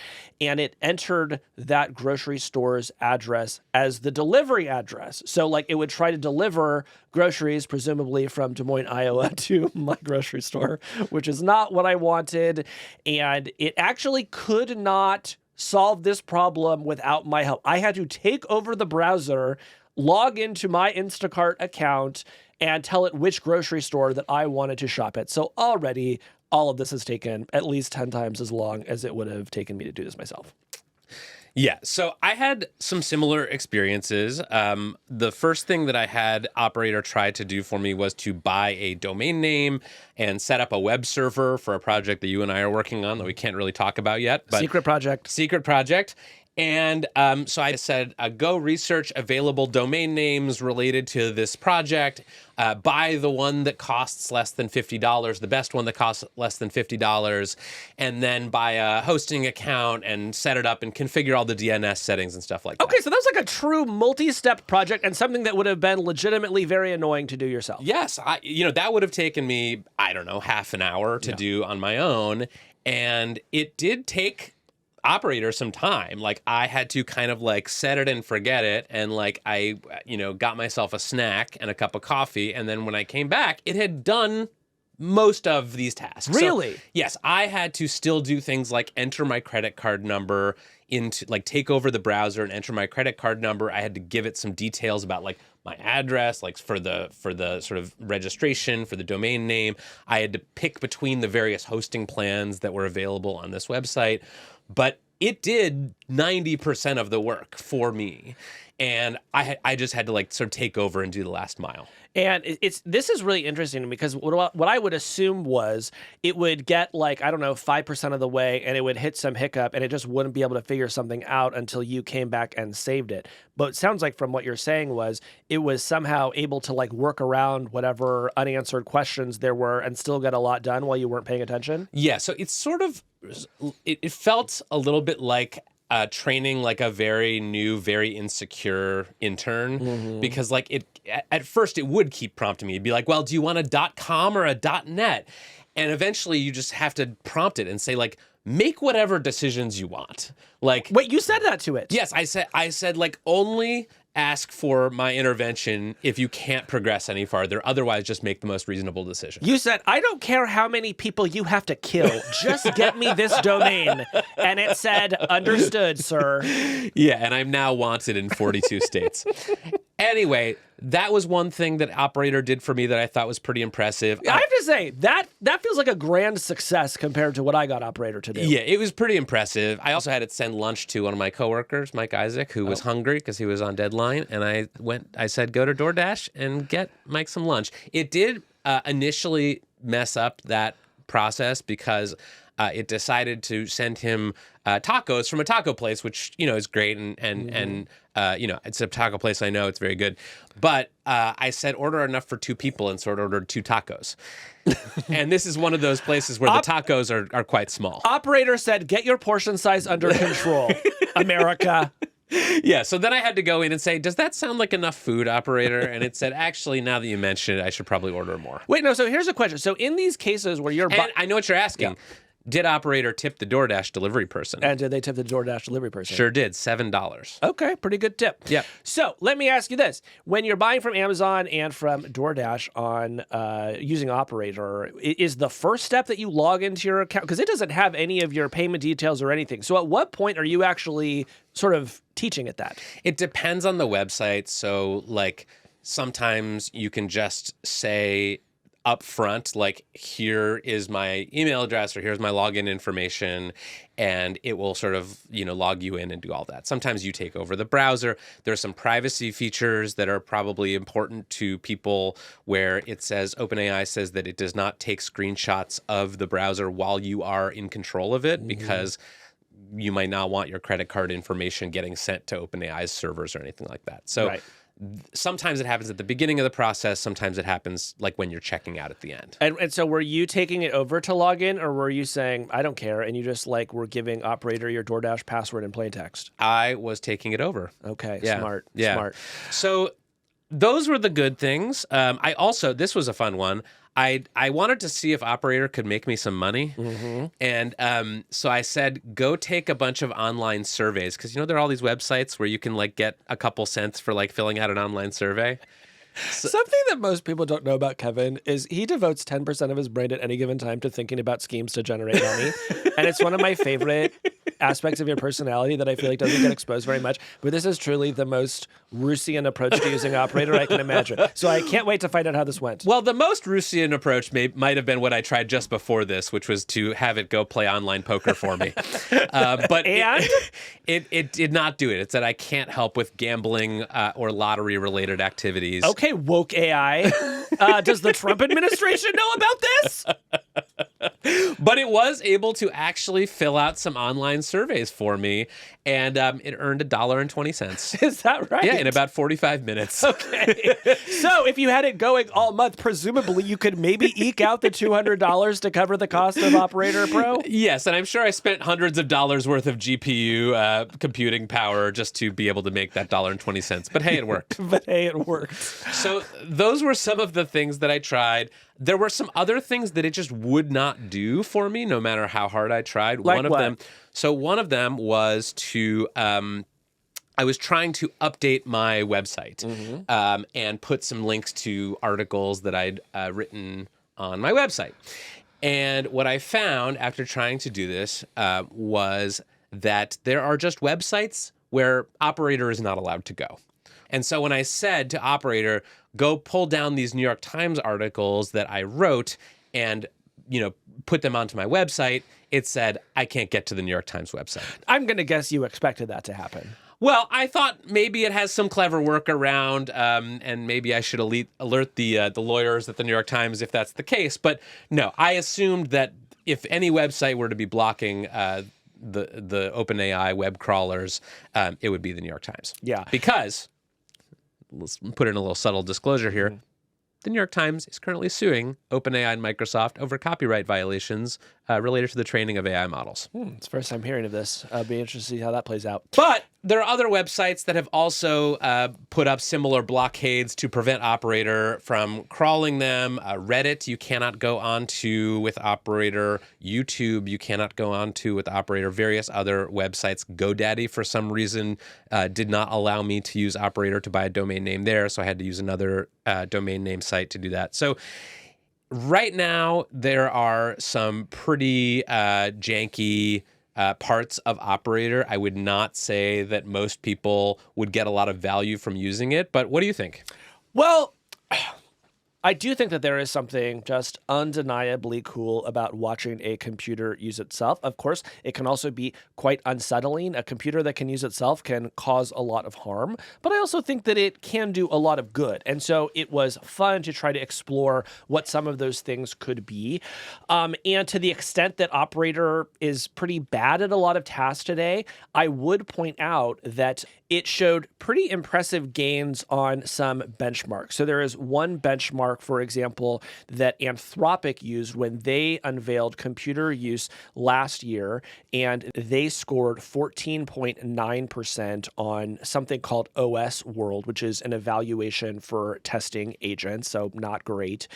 And it entered that grocery store's address as the delivery address. So like it would try to deliver groceries, presumably from Des Moines, Iowa, to my grocery store, which is not what I wanted. And it actually could not solve this problem without my help. I had to take over the browser, log into my Instacart account, and tell it which grocery store that I wanted to shop at. So already, all of this has taken at least 10 times as long as it would have taken me to do this myself. Yeah, so I had some similar experiences. The first thing that I had Operator try to do for me was to buy a domain name and set up a web server for a project that you and I are working on that we can't really talk about yet. But Secret project. And so I said, go research available domain names related to this project. Buy the one that costs less than $50, the best one that costs less than $50, and then buy a hosting account and set it up and configure all the DNS settings and stuff like that. Okay, so that was like a true multi-step project and something that would have been legitimately very annoying to do yourself. Yes, that would have taken me, I don't know, half an hour to do on my own. And it did take Operator some time. Like I had to kind of like set it and forget it, and like I got myself a snack and a cup of coffee, and then when I came back it had done most of these tasks. Really? So, yes, I had to still do things like enter my credit card number into like take over the browser and enter my credit card number. I had to give it some details about like my address, like for the sort of registration for the domain name. I had to pick between the various hosting plans that were available on this website. But it did 90% of the work for me. And I just had to like sort of take over and do the last mile. And this is really interesting because what I would assume was it would get like, I don't know, 5% of the way and it would hit some hiccup and it just wouldn't be able to figure something out until you came back and saved it. But it sounds like from what you're saying was it was somehow able to like work around whatever unanswered questions there were and still get a lot done while you weren't paying attention. Yeah, so it's sort of, it felt a little bit like training like a very new, very insecure intern, because like at first it would keep prompting me. It'd be like, well, do you want a .com or a .net? And eventually you just have to prompt it and say like, make whatever decisions you want. Like, wait, you said that to it? Yes, I said like only ask for my intervention if you can't progress any farther. Otherwise, just make the most reasonable decision. You said, I don't care how many people you have to kill. Just get me this domain. And it said, understood, sir. Yeah, and I'm now wanted in 42 states. Anyway, that was one thing that Operator did for me that I thought was pretty impressive. I have to say, that feels like a grand success compared to what I got Operator to do. Yeah, it was pretty impressive. I also had it send lunch to one of my coworkers, Mike Isaac, who was hungry because he was on deadline. And I said, go to DoorDash and get Mike some lunch. It did initially mess up that process because it decided to send him tacos from a taco place, which, is great. And it's a taco place. I know it's very good. But I said, order enough for 2 people. And so I ordered 2 tacos. And this is one of those places where the tacos are quite small. Operator said, get your portion size under control, America. Yeah, so then I had to go in and say, does that sound like enough food, Operator? And it said, actually, now that you mention it, I should probably order more. Wait, no, so here's a question. So in these cases where you're... And I know what you're asking. Did operator tip the DoorDash delivery person? And did they tip the DoorDash delivery person? Sure did, $7. Okay, pretty good tip. Yep. So let me ask you this. When you're buying from Amazon and from DoorDash on using Operator, is the first step that you log into your account? Because it doesn't have any of your payment details or anything. So at what point are you actually sort of teaching it that? It depends on the website. So like sometimes you can just say up front, like, here is my email address or here's my login information, and it will sort of, log you in and do all that. Sometimes you take over the browser. There's some privacy features that are probably important to people where it says, OpenAI says that it does not take screenshots of the browser while you are in control of it, because you might not want your credit card information getting sent to OpenAI's servers or anything like that. So sometimes it happens at the beginning of the process. Sometimes it happens like when you're checking out at the end. And so were you taking it over to log in, or were you saying, I don't care, and you just were giving operator your DoorDash password in plain text? I was taking it over. Okay, Yeah. smart. So those were the good things. This was a fun one. I wanted to see if operator could make me some money. And so I said, go take a bunch of online surveys. Because, there are all these websites where you can get a couple cents for filling out an online survey. Something that most people don't know about Kevin is he devotes 10% of his brain at any given time to thinking about schemes to generate money. And it's one of my favorite aspects of your personality that I feel like doesn't get exposed very much. But this is truly the most Russian approach to using operator I can imagine. So I can't wait to find out how this went. Well, the most Russian approach might have been what I tried just before this, which was to have it go play online poker for me. But it did not do it. It said I can't help with gambling or lottery-related activities. Okay, woke AI. Does the Trump administration know about this? But it was able to actually fill out some online surveys for me, and it earned $1.20. Is that right? Yeah, in about 45 minutes. Okay. So if you had it going all month, presumably you could maybe eke out the $200 to cover the cost of Operator Pro? Yes, and I'm sure I spent hundreds of dollars worth of GPU computing power just to be able to make that $1.20. But hey, it worked. So those were some of the things that I tried. There were some other things that it just would not do for me, no matter how hard I tried. Like one of what? them. So one of them was to. I was trying to update my website and put some links to articles that I'd written on my website. And what I found after trying to do this was that there are just websites where operator is not allowed to go. And so when I said to operator, go pull down these New York Times articles that I wrote and, put them onto my website, it said, I can't get to the New York Times website. I'm going to guess you expected that to happen. Well, I thought maybe it has some clever workaround, and maybe I should alert the lawyers at the New York Times if that's the case. But no, I assumed that if any website were to be blocking the OpenAI web crawlers, it would be the New York Times. Yeah. Because, let's put in a little subtle disclosure here, the New York Times is currently suing OpenAI and Microsoft over copyright violations related to the training of AI models. It's the first time hearing of this. I'll be interested to see how that plays out. But there are other websites that have also put up similar blockades to prevent operator from crawling them. Reddit, you cannot go onto with operator. YouTube, you cannot go onto with operator. Various other websites. GoDaddy, for some reason, did not allow me to use operator to buy a domain name there, so I had to use another domain name site to do that. So right now, there are some pretty janky parts of operator. I would not say that most people would get a lot of value from using it, but what do you think? Well, I do think that there is something just undeniably cool about watching a computer use itself. Of course, it can also be quite unsettling. A computer that can use itself can cause a lot of harm, but I also think that it can do a lot of good. And so it was fun to try to explore what some of those things could be. And to the extent that operator is pretty bad at a lot of tasks today, I would point out that it showed pretty impressive gains on some benchmarks. So there is one benchmark, for example, that Anthropic used when they unveiled computer use last year, and they scored 14.9% on something called OS World, which is an evaluation for testing agents, so not great.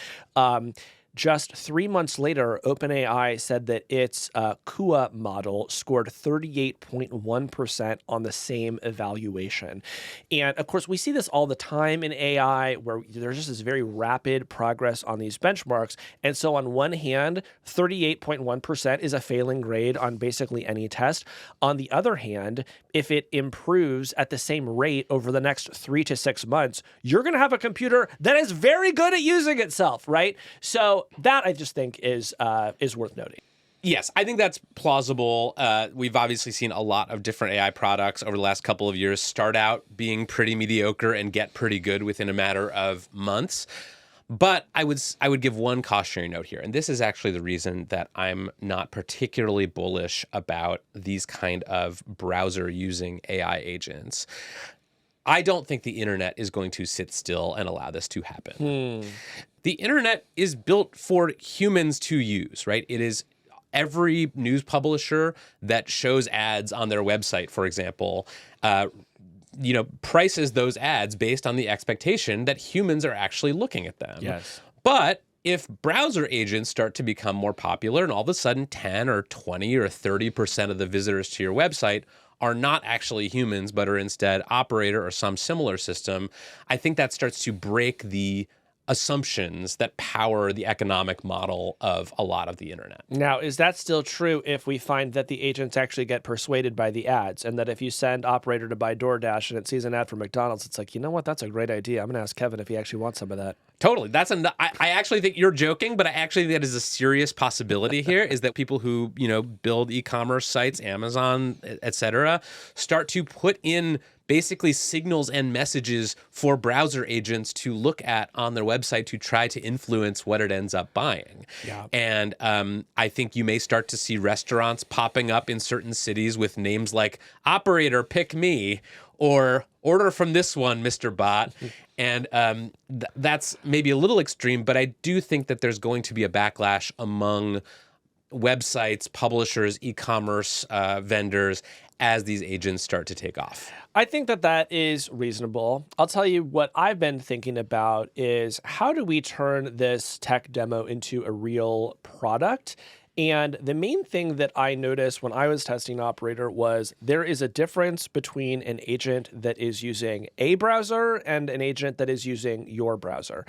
just 3 months later, OpenAI said that its Kua model scored 38.1% on the same evaluation. And of course, we see this all the time in AI, where there's just this very rapid progress on these benchmarks. And so on one hand, 38.1% is a failing grade on basically any test. On the other hand, if it improves at the same rate over the next 3 to 6 months, you're going to have a computer that is very good at using itself, right? So that I just think is worth noting. Yes, I think that's plausible. We've obviously seen a lot of different AI products over the last couple of years start out being pretty mediocre and get pretty good within a matter of months. But I would give one cautionary note here, and this is actually the reason that I'm not particularly bullish about these kind of browser-using AI agents. I don't think the internet is going to sit still and allow this to happen. The internet is built for humans to use, right? It is every news publisher that shows ads on their website, for example, prices those ads based on the expectation that humans are actually looking at them. Yes. But if browser agents start to become more popular and all of a sudden 10 or 20 or 30% of the visitors to your website are not actually humans, but are instead operator or some similar system, I think that starts to break the assumptions that power the economic model of a lot of the internet. Now, is that still true if we find that the agents actually get persuaded by the ads, and that if you send operator to buy DoorDash and it sees an ad for McDonald's, it's like, you know what, that's a great idea. I'm going to ask Kevin if he actually wants some of that. Totally. I actually think you're joking, but I actually think that is a serious possibility here, is that people who, build e-commerce sites, Amazon, et cetera, start to put in basically signals and messages for browser agents to look at on their website to try to influence what it ends up buying. Yeah. And I think you may start to see restaurants popping up in certain cities with names like "Operator, pick me," or "Order from this one, Mr. Bot." And that's maybe a little extreme, but I do think that there's going to be a backlash among websites, publishers, e-commerce vendors as these agents start to take off. I think that is reasonable. I'll tell you what I've been thinking about is, how do we turn this tech demo into a real product? And the main thing that I noticed when I was testing Operator was there is a difference between an agent that is using a browser and an agent that is using your browser.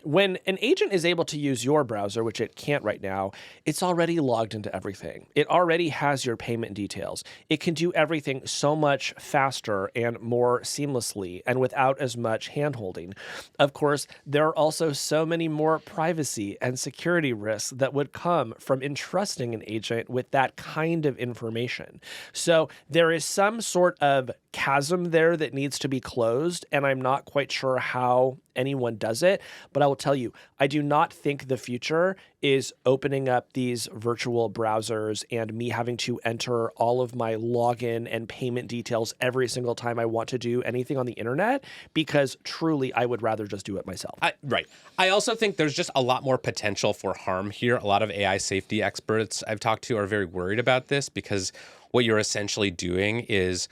When an agent is able to use your browser, which it can't right now, it's already logged into everything. It already has your payment details. It can do everything so much faster and more seamlessly and without as much handholding. Of course, there are also so many more privacy and security risks that would come from entrusting an agent with that kind of information. So there is some sort of chasm there that needs to be closed, and I'm not quite sure how anyone does it. But I will tell you, I do not think the future is opening up these virtual browsers and me having to enter all of my login and payment details every single time I want to do anything on the internet, because truly I would rather just do it myself. Right. I also think there's just a lot more potential for harm here. A lot of AI safety experts I've talked to are very worried about this, because what you're essentially doing is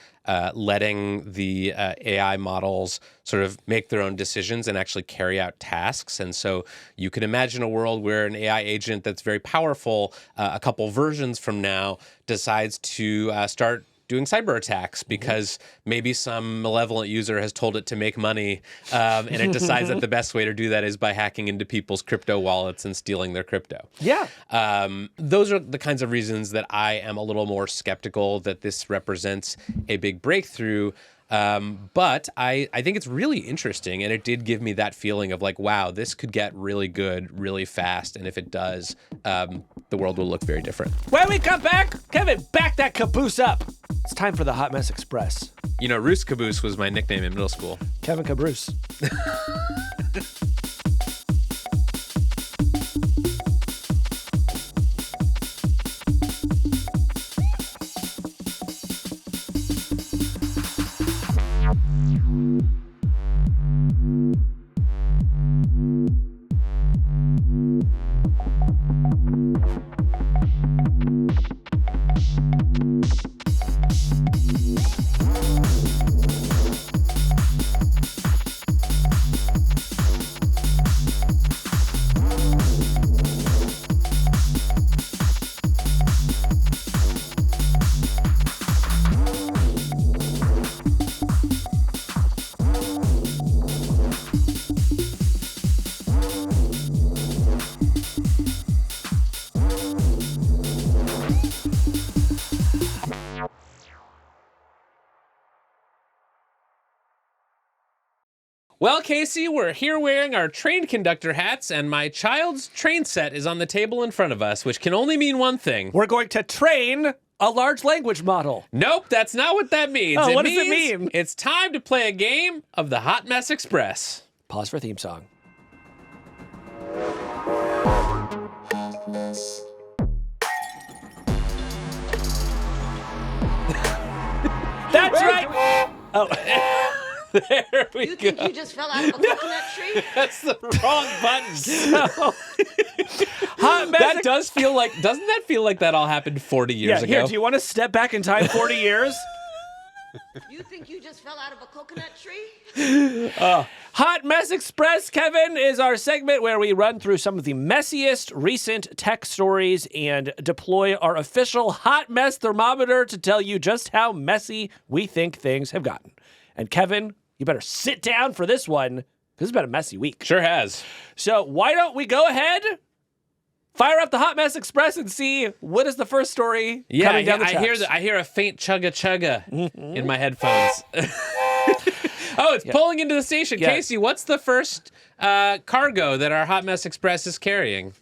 letting the AI models sort of make their own decisions and actually carry out tasks. And so you can imagine a world where an AI agent that's very powerful, a couple versions from now, decides to start doing cyber attacks because maybe some malevolent user has told it to make money, and it decides that the best way to do that is by hacking into people's crypto wallets and stealing their crypto. Yeah. Those are the kinds of reasons that I am a little more skeptical that this represents a big breakthrough. But I think it's really interesting, and it did give me that feeling of like, wow, this could get really good really fast. And if it does, the world will look very different. When we come back, Kevin, back that caboose up. It's time for the Hot Mess Express. Roos Caboose was my nickname in middle school. Kevin Caboose. Well, Casey, we're here wearing our train conductor hats, and my child's train set is on the table in front of us, which can only mean one thing. We're going to train a large language model. Nope, that's not what that means. Oh, what does it mean? It's time to play a game of the Hot Mess Express. Pause for theme song. That's right. Oh. There we You go. think you just fell out of a coconut tree? That's the wrong button. Hot mess. That does feel like, doesn't that feel like that all happened 40 years ago? Here, do you want to step back in time 40 years? You think you just fell out of a coconut tree? Hot Mess Express, Kevin, is our segment where we run through some of the messiest recent tech stories and deploy our official hot mess thermometer to tell you just how messy we think things have gotten. And Kevin, you better sit down for this one, because it's been a messy week. Sure has. So why don't we go ahead, fire up the Hot Mess Express, and see what is the first story coming down the tracks. I hear a faint chugga in my headphones. Oh, it's pulling into the station. Yeah. Casey, what's the first cargo that our Hot Mess Express is carrying?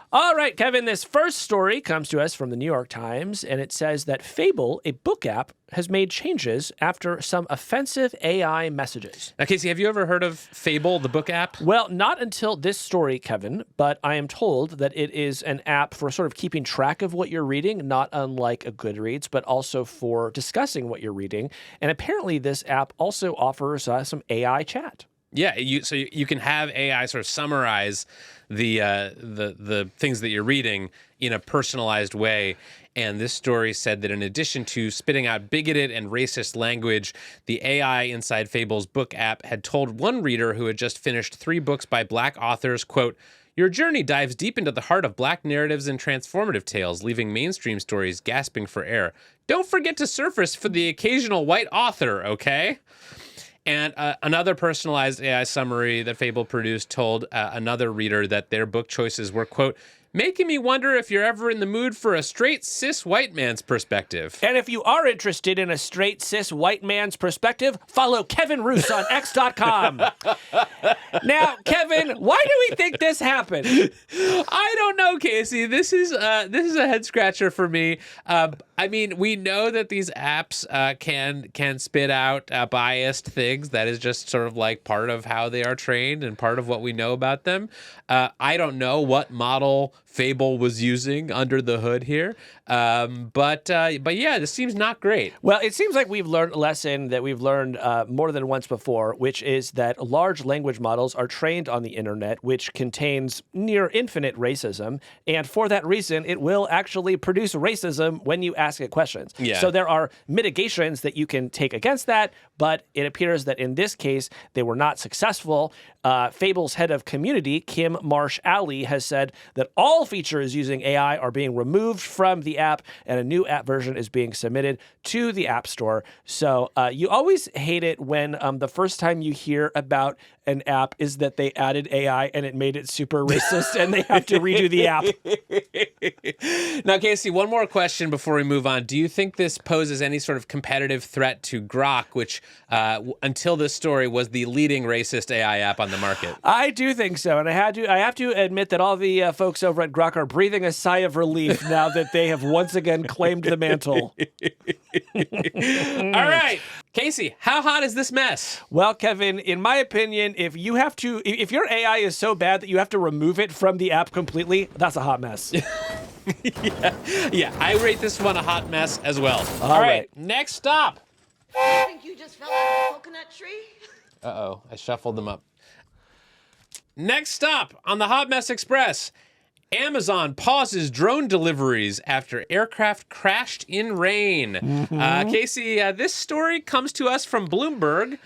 All right, Kevin, this first story comes to us from the New York Times, and it says that Fable, a book app, has made changes after some offensive AI messages. Now, Casey, have you ever heard of Fable, the book app? Well, not until this story, Kevin, but I am told that it is an app for sort of keeping track of what you're reading, not unlike a Goodreads, but also for discussing what you're reading. And apparently this app also offers some AI chat. Yeah, so you can have AI sort of summarize the things that you're reading in a personalized way. And this story said that in addition to spitting out bigoted and racist language, the AI inside Fable's book app had told one reader who had just finished 3 books by Black authors, quote, "Your journey dives deep into the heart of Black narratives and transformative tales, leaving mainstream stories gasping for air. Don't forget to surface for the occasional white author, okay?" And another personalized AI summary that Fable produced told another reader that their book choices were, quote, "making me wonder if you're ever in the mood for a straight cis white man's perspective." And if you are interested in a straight cis white man's perspective, follow Kevin Roos on X.com. Now, Kevin, why do we think this happened? I don't know, Casey. This is a head scratcher for me. I mean, we know that these apps can spit out biased things. That is just sort of like part of how they are trained and part of what we know about them. I don't know what model Fable was using under the hood here, but yeah, this seems not great. Well, it seems like we've learned a lesson that we've learned more than once before, which is that large language models are trained on the internet, which contains near infinite racism, and for that reason, it will actually produce racism when you ask it questions. Yeah. So there are mitigations that you can take against that, but it appears that in this case, they were not successful. Fable's head of community, Kim Marsh-Alley, has said that all features using AI are being removed from the app, and a new app version is being submitted to the App Store. So you always hate it when the first time you hear about an app is that they added AI and it made it super racist and they have to redo the app. Now, Casey, one more question before we move on. Do you think this poses any sort of competitive threat to Grok, which until this story was the leading racist AI app on the market? I do think so, and I have to admit that all the folks over at Grok are breathing a sigh of relief now that they have once again claimed the mantle. All right, Casey, how hot is this mess? Well, Kevin, in my opinion, if your AI is so bad that you have to remove it from the app completely, that's a hot mess. Yeah, I rate this one a hot mess as well. All right, next stop. You think you just fell out of a coconut tree? Uh-oh, I shuffled them up. Next stop on the Hot Mess Express. Amazon pauses drone deliveries after aircraft crashed in rain. Casey, this story comes to us from Bloomberg,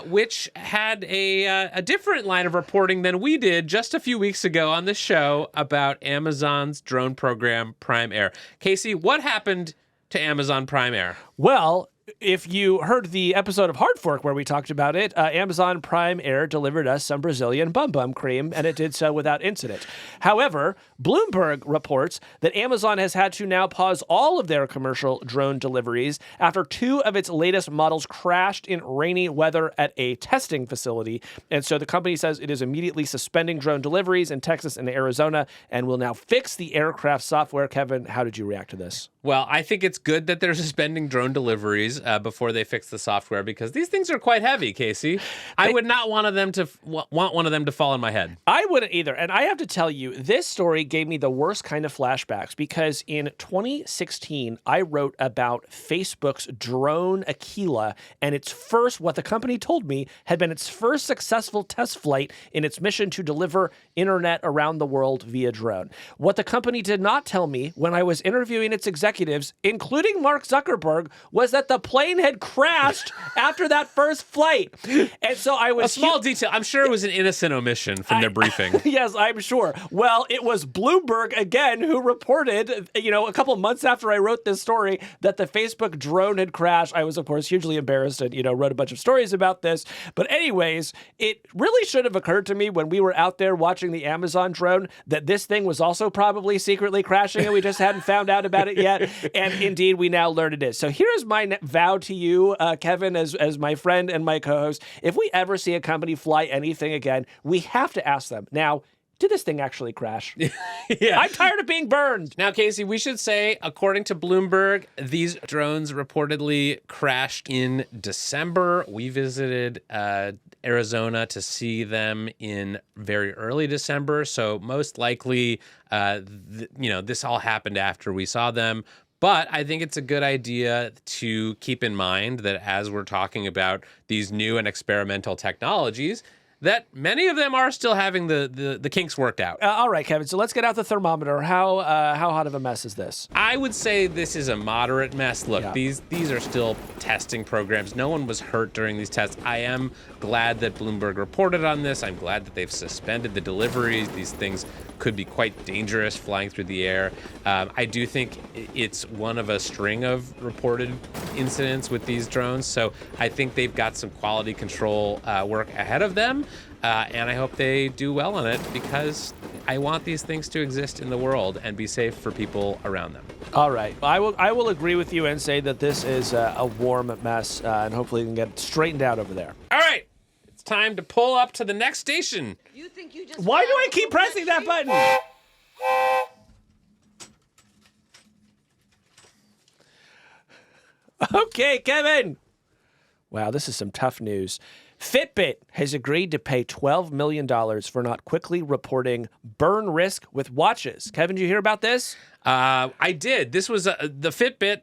which had a different line of reporting than we did just a few weeks ago on the show about Amazon's drone program, Prime Air. Casey, what happened to Amazon Prime Air? Well, if you heard the episode of Hard Fork where we talked about it, Amazon Prime Air delivered us some Brazilian bum bum cream, and it did so without incident. However, Bloomberg reports that Amazon has had to now pause all of their commercial drone deliveries after 2 of its latest models crashed in rainy weather at a testing facility. And so the company says it is immediately suspending drone deliveries in Texas and Arizona and will now fix the aircraft software. Kevin, how did you react to this? Well, I think it's good that they're suspending drone deliveries before they fix the software, because these things are quite heavy, Casey. I would not want one of them to fall on my head. I wouldn't either. And I have to tell you, this story gave me the worst kind of flashbacks, because in 2016, I wrote about Facebook's drone Aquila and its first, what the company told me, had been its first successful test flight in its mission to deliver internet around the world via drone. What the company did not tell me when I was interviewing its executives, including Mark Zuckerberg, was that the plane had crashed after that first flight. And so I was... A small detail. I'm sure it was an innocent omission from their briefing. Yes, I'm sure. Well, it was Bloomberg, again, who reported, a couple months after I wrote this story, that the Facebook drone had crashed. I was, of course, hugely embarrassed and, wrote a bunch of stories about this. But anyways, it really should have occurred to me when we were out there watching the Amazon drone that this thing was also probably secretly crashing and we just hadn't found out about it yet. And indeed, we now learned it is. So here's my vow to you, Kevin, as my friend and my co-host. If we ever see a company fly anything again, we have to ask them. Now, did this thing actually crash? Yeah. I'm tired of being burned. Now, Casey, we should say, according to Bloomberg, these drones reportedly crashed in December. We visited Arizona to see them in very early December. So most likely, this all happened after we saw them. But I think it's a good idea to keep in mind that as we're talking about these new and experimental technologies, that many of them are still having the kinks worked out. All right, Kevin. So let's get out the thermometer. How hot of a mess is this? I would say this is a moderate mess. Look, these are still testing programs. No one was hurt during these tests. I am glad that Bloomberg reported on this. I'm glad that they've suspended the deliveries. These things could be quite dangerous flying through the air. I do think it's one of a string of reported incidents with these drones. So I think they've got some quality control work ahead of them. And I hope they do well on it, because I want these things to exist in the world and be safe for people around them. All right. I will agree with you and say that this is a warm mess, and hopefully we can get it straightened out over there. All right. It's time to pull up to the next station. You think you just Why do fell I out of keep a pressing that coconut button? Okay, Kevin. Wow, this is some tough news. Fitbit has agreed to pay $12 million for not quickly reporting burn risk with watches. Kevin, did you hear about this? I did. This was the Fitbit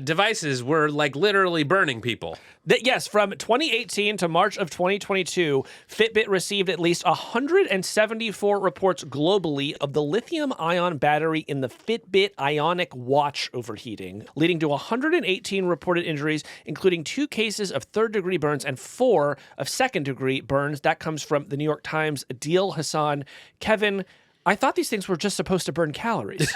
devices were like literally burning people. Yes, from 2018 to March of 2022, Fitbit received at least 174 reports globally of the lithium-ion battery in the Fitbit Ionic watch overheating, leading to 118 reported injuries, including 2 cases of third-degree burns and 4 of second-degree burns. That comes from the New York Times' Adil Hassan. Kevin, I thought these things were just supposed to burn calories.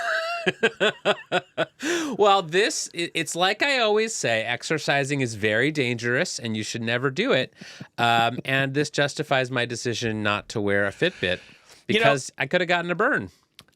Well, it's like I always say, exercising is very dangerous and you should never do it. And this justifies my decision not to wear a Fitbit, because I could have gotten a burn.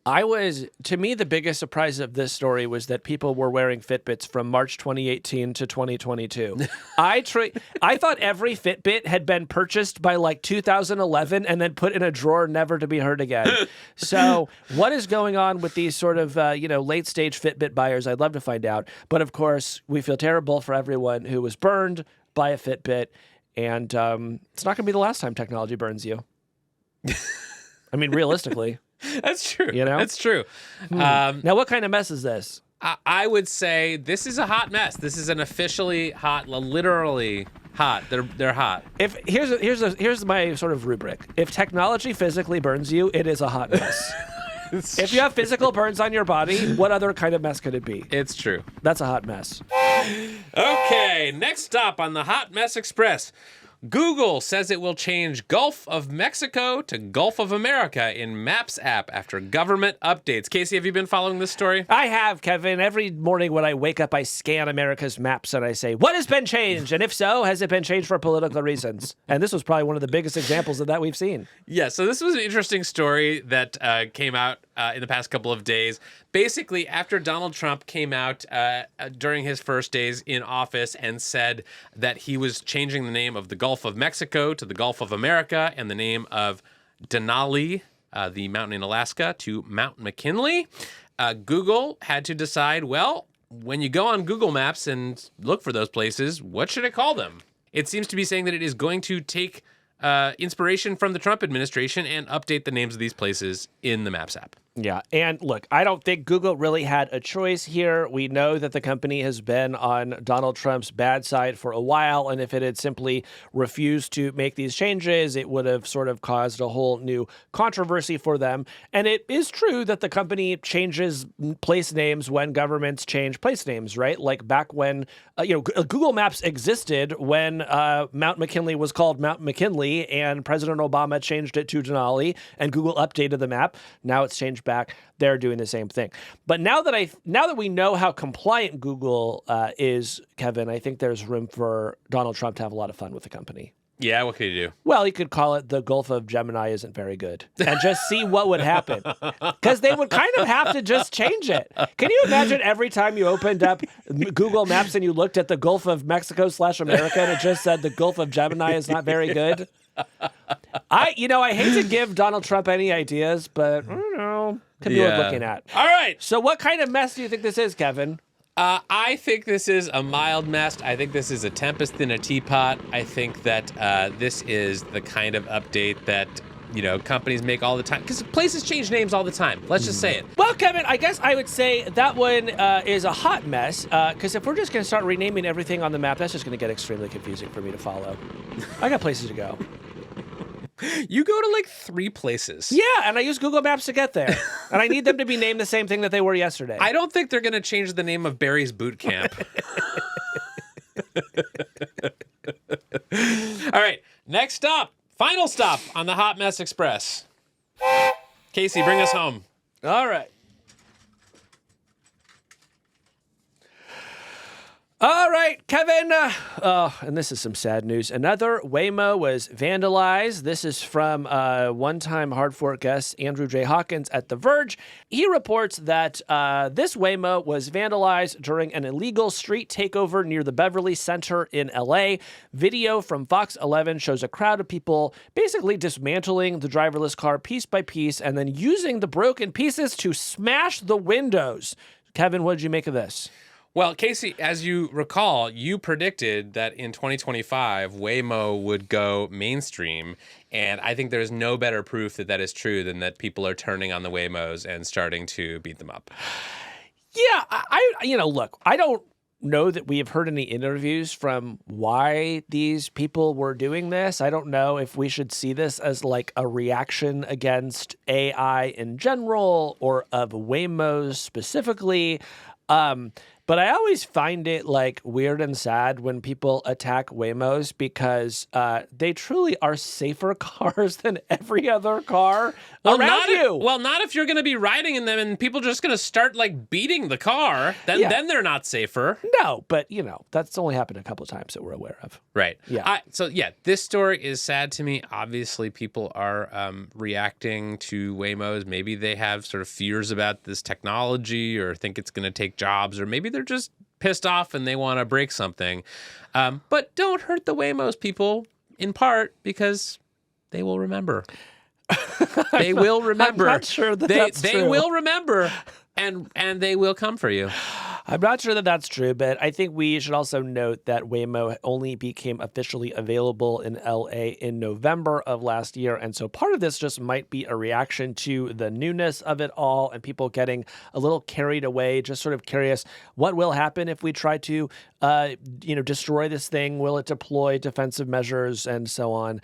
To me, the biggest surprise of this story was that people were wearing Fitbits from March 2018 to 2022. I thought every Fitbit had been purchased by like 2011 and then put in a drawer, never to be heard again. So what is going on with these sort of, late stage Fitbit buyers? I'd love to find out. But of course, we feel terrible for everyone who was burned by a Fitbit. And it's not going to be the last time technology burns you. I mean, realistically. That's true. That's true. Now, what kind of mess is this? I would say this is a hot mess. This is an officially hot, literally hot. They're hot. Here's my sort of rubric. If technology physically burns you, it is a hot mess. If you have physical burns on your body, what other kind of mess could it be? It's true. That's a hot mess. Okay, next stop on the Hot Mess Express. Google says it will change Gulf of Mexico to Gulf of America in Maps app after government updates. Casey, have you been following this story? I have, Kevin. Every morning when I wake up, I scan America's maps and I say, what has been changed? And if so, has it been changed for political reasons? And this was probably one of the biggest examples of that we've seen. Yeah, so this was an interesting story that came out in the past couple of days. Basically, after Donald Trump came out during his first days in office and said that he was changing the name of the Gulf of Mexico to the Gulf of America and the name of Denali, the mountain in Alaska, to Mount McKinley, Google had to decide, well, when you go on Google Maps and look for those places, what should it call them? It seems to be saying that it is going to take inspiration from the Trump administration and update the names of these places in the Maps app. Yeah. And look, I don't think Google really had a choice here. We know that the company has been on Donald Trump's bad side for a while. And if it had simply refused to make these changes, it would have sort of caused a whole new controversy for them. And it is true that the company changes place names when governments change place names, right? Like back when, Google Maps existed when Mount McKinley was called Mount McKinley and President Obama changed it to Denali and Google updated the map. Now it's changed back. They're doing the same thing. But now that we know how compliant Google is, Kevin, I think there's room for Donald Trump to have a lot of fun with the company. Yeah, what could you do? Well, he could call it the Gulf of Gemini isn't very good and just see what would happen. Because they would kind of have to just change it. Can you imagine every time you opened up Google Maps and you looked at the Gulf of Mexico/America and it just said the Gulf of Gemini is not very good? I hate to give Donald Trump any ideas, but I don't know. Could be worth looking at. All right. So what kind of mess do you think this is, Kevin? I think this is a mild mess. I think this is a tempest in a teapot. I think that this is the kind of update that companies make all the time, because places change names all the time. Let's just say it. Well, Kevin, I guess I would say that one is a hot mess, because if we're just going to start renaming everything on the map, that's just going to get extremely confusing for me to follow. I got places to go. You go to like 3 places. Yeah, and I use Google Maps to get there. And I need them to be named the same thing that they were yesterday. I don't think they're going to change the name of Barry's Boot Camp. All right, next stop. Final stop on the Hot Mess Express. Casey, bring us home. All right. All right, Kevin. And this is some sad news. Another Waymo was vandalized. This is from one-time Hard Fork guest Andrew J. Hawkins at The Verge. He reports that this Waymo was vandalized during an illegal street takeover near the Beverly Center in L.A. Video from Fox 11 shows a crowd of people basically dismantling the driverless car piece by piece and then using the broken pieces to smash the windows. Kevin, what did you make of this? Well, Casey, as you recall, you predicted that in 2025, Waymo would go mainstream. And I think there's no better proof that that is true than that people are turning on the Waymos and starting to beat them up. Yeah, look, I don't know that we have heard any interviews from why these people were doing this. I don't know if we should see this as like a reaction against AI in general or of Waymos specifically. But I always find it like weird and sad when people attack Waymos because they truly are safer cars than every other car around you. Not if you're going to be riding in them and people are just going to start like beating the car. Then they're not safer. No, but that's only happened a couple of times that we're aware of. Right. Yeah. This story is sad to me. Obviously, people are reacting to Waymos. Maybe they have sort of fears about this technology or think it's going to take jobs, or maybe they're just pissed off and they want to break something. But don't hurt the Waymos people, in part because they will remember. They will remember. I'm not sure that's true. They will remember, and they will come for you. I'm not sure that that's true, but I think we should also note that Waymo only became officially available in LA in November of last year. And so part of this just might be a reaction to the newness of it all and people getting a little carried away, just sort of curious what will happen if we try to, destroy this thing? Will it deploy defensive measures and so on?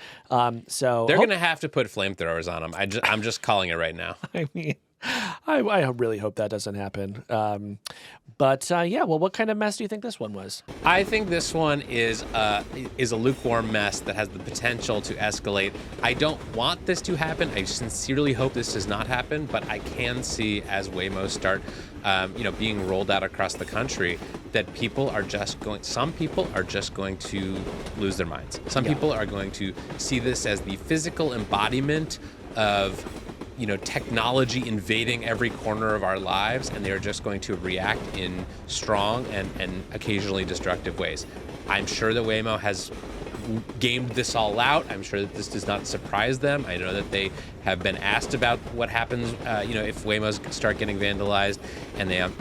So they're going to have to put flamethrowers on them. I'm just calling it right now. I mean, I really hope that doesn't happen. Yeah, well, what kind of mess do you think this one was? I think this one is a lukewarm mess that has the potential to escalate. I don't want this to happen. I sincerely hope this does not happen, but I can see as Waymo start, being rolled out across the country, that some people are just going to lose their minds. Some people are going to see this as the physical embodiment of technology invading every corner of our lives, and they're just going to react in strong and occasionally destructive ways. I'm sure that Waymo has gamed this all out. I'm sure that this does not surprise them. I know that they have been asked about what happens, if Waymos start getting vandalized, and they have,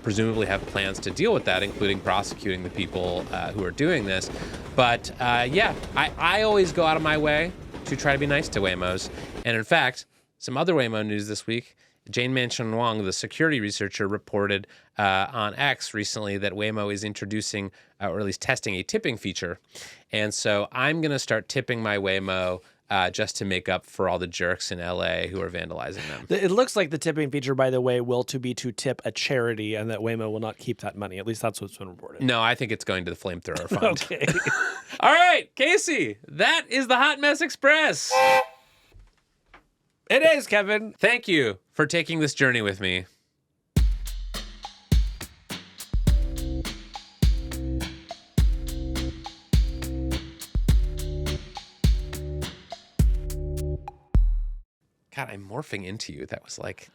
presumably have plans to deal with that, including prosecuting the people who are doing this. But I always go out of my way to try to be nice to Waymos. And in fact, some other Waymo news this week. Jane Manchun Wang, the security researcher, reported on X recently that Waymo is introducing, or at least testing, a tipping feature. And so I'm going to start tipping my Waymo just to make up for all the jerks in LA who are vandalizing them. It looks like the tipping feature, by the way, will be to tip a charity, and that Waymo will not keep that money. At least that's what's been reported. No, I think it's going to the flamethrower fund. Okay. All right, Casey, that is the Hot Mess Express. It is, Kevin. Thank you for taking this journey with me. God, I'm morphing into you. That was like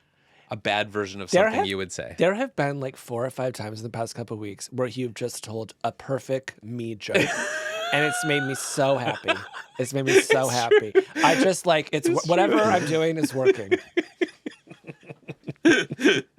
a bad version of something you would say. There have been like 4 or 5 times in the past couple of weeks where you've just told a perfect me joke. And it's made me so happy. It's made me so happy. I just whatever I'm doing is working.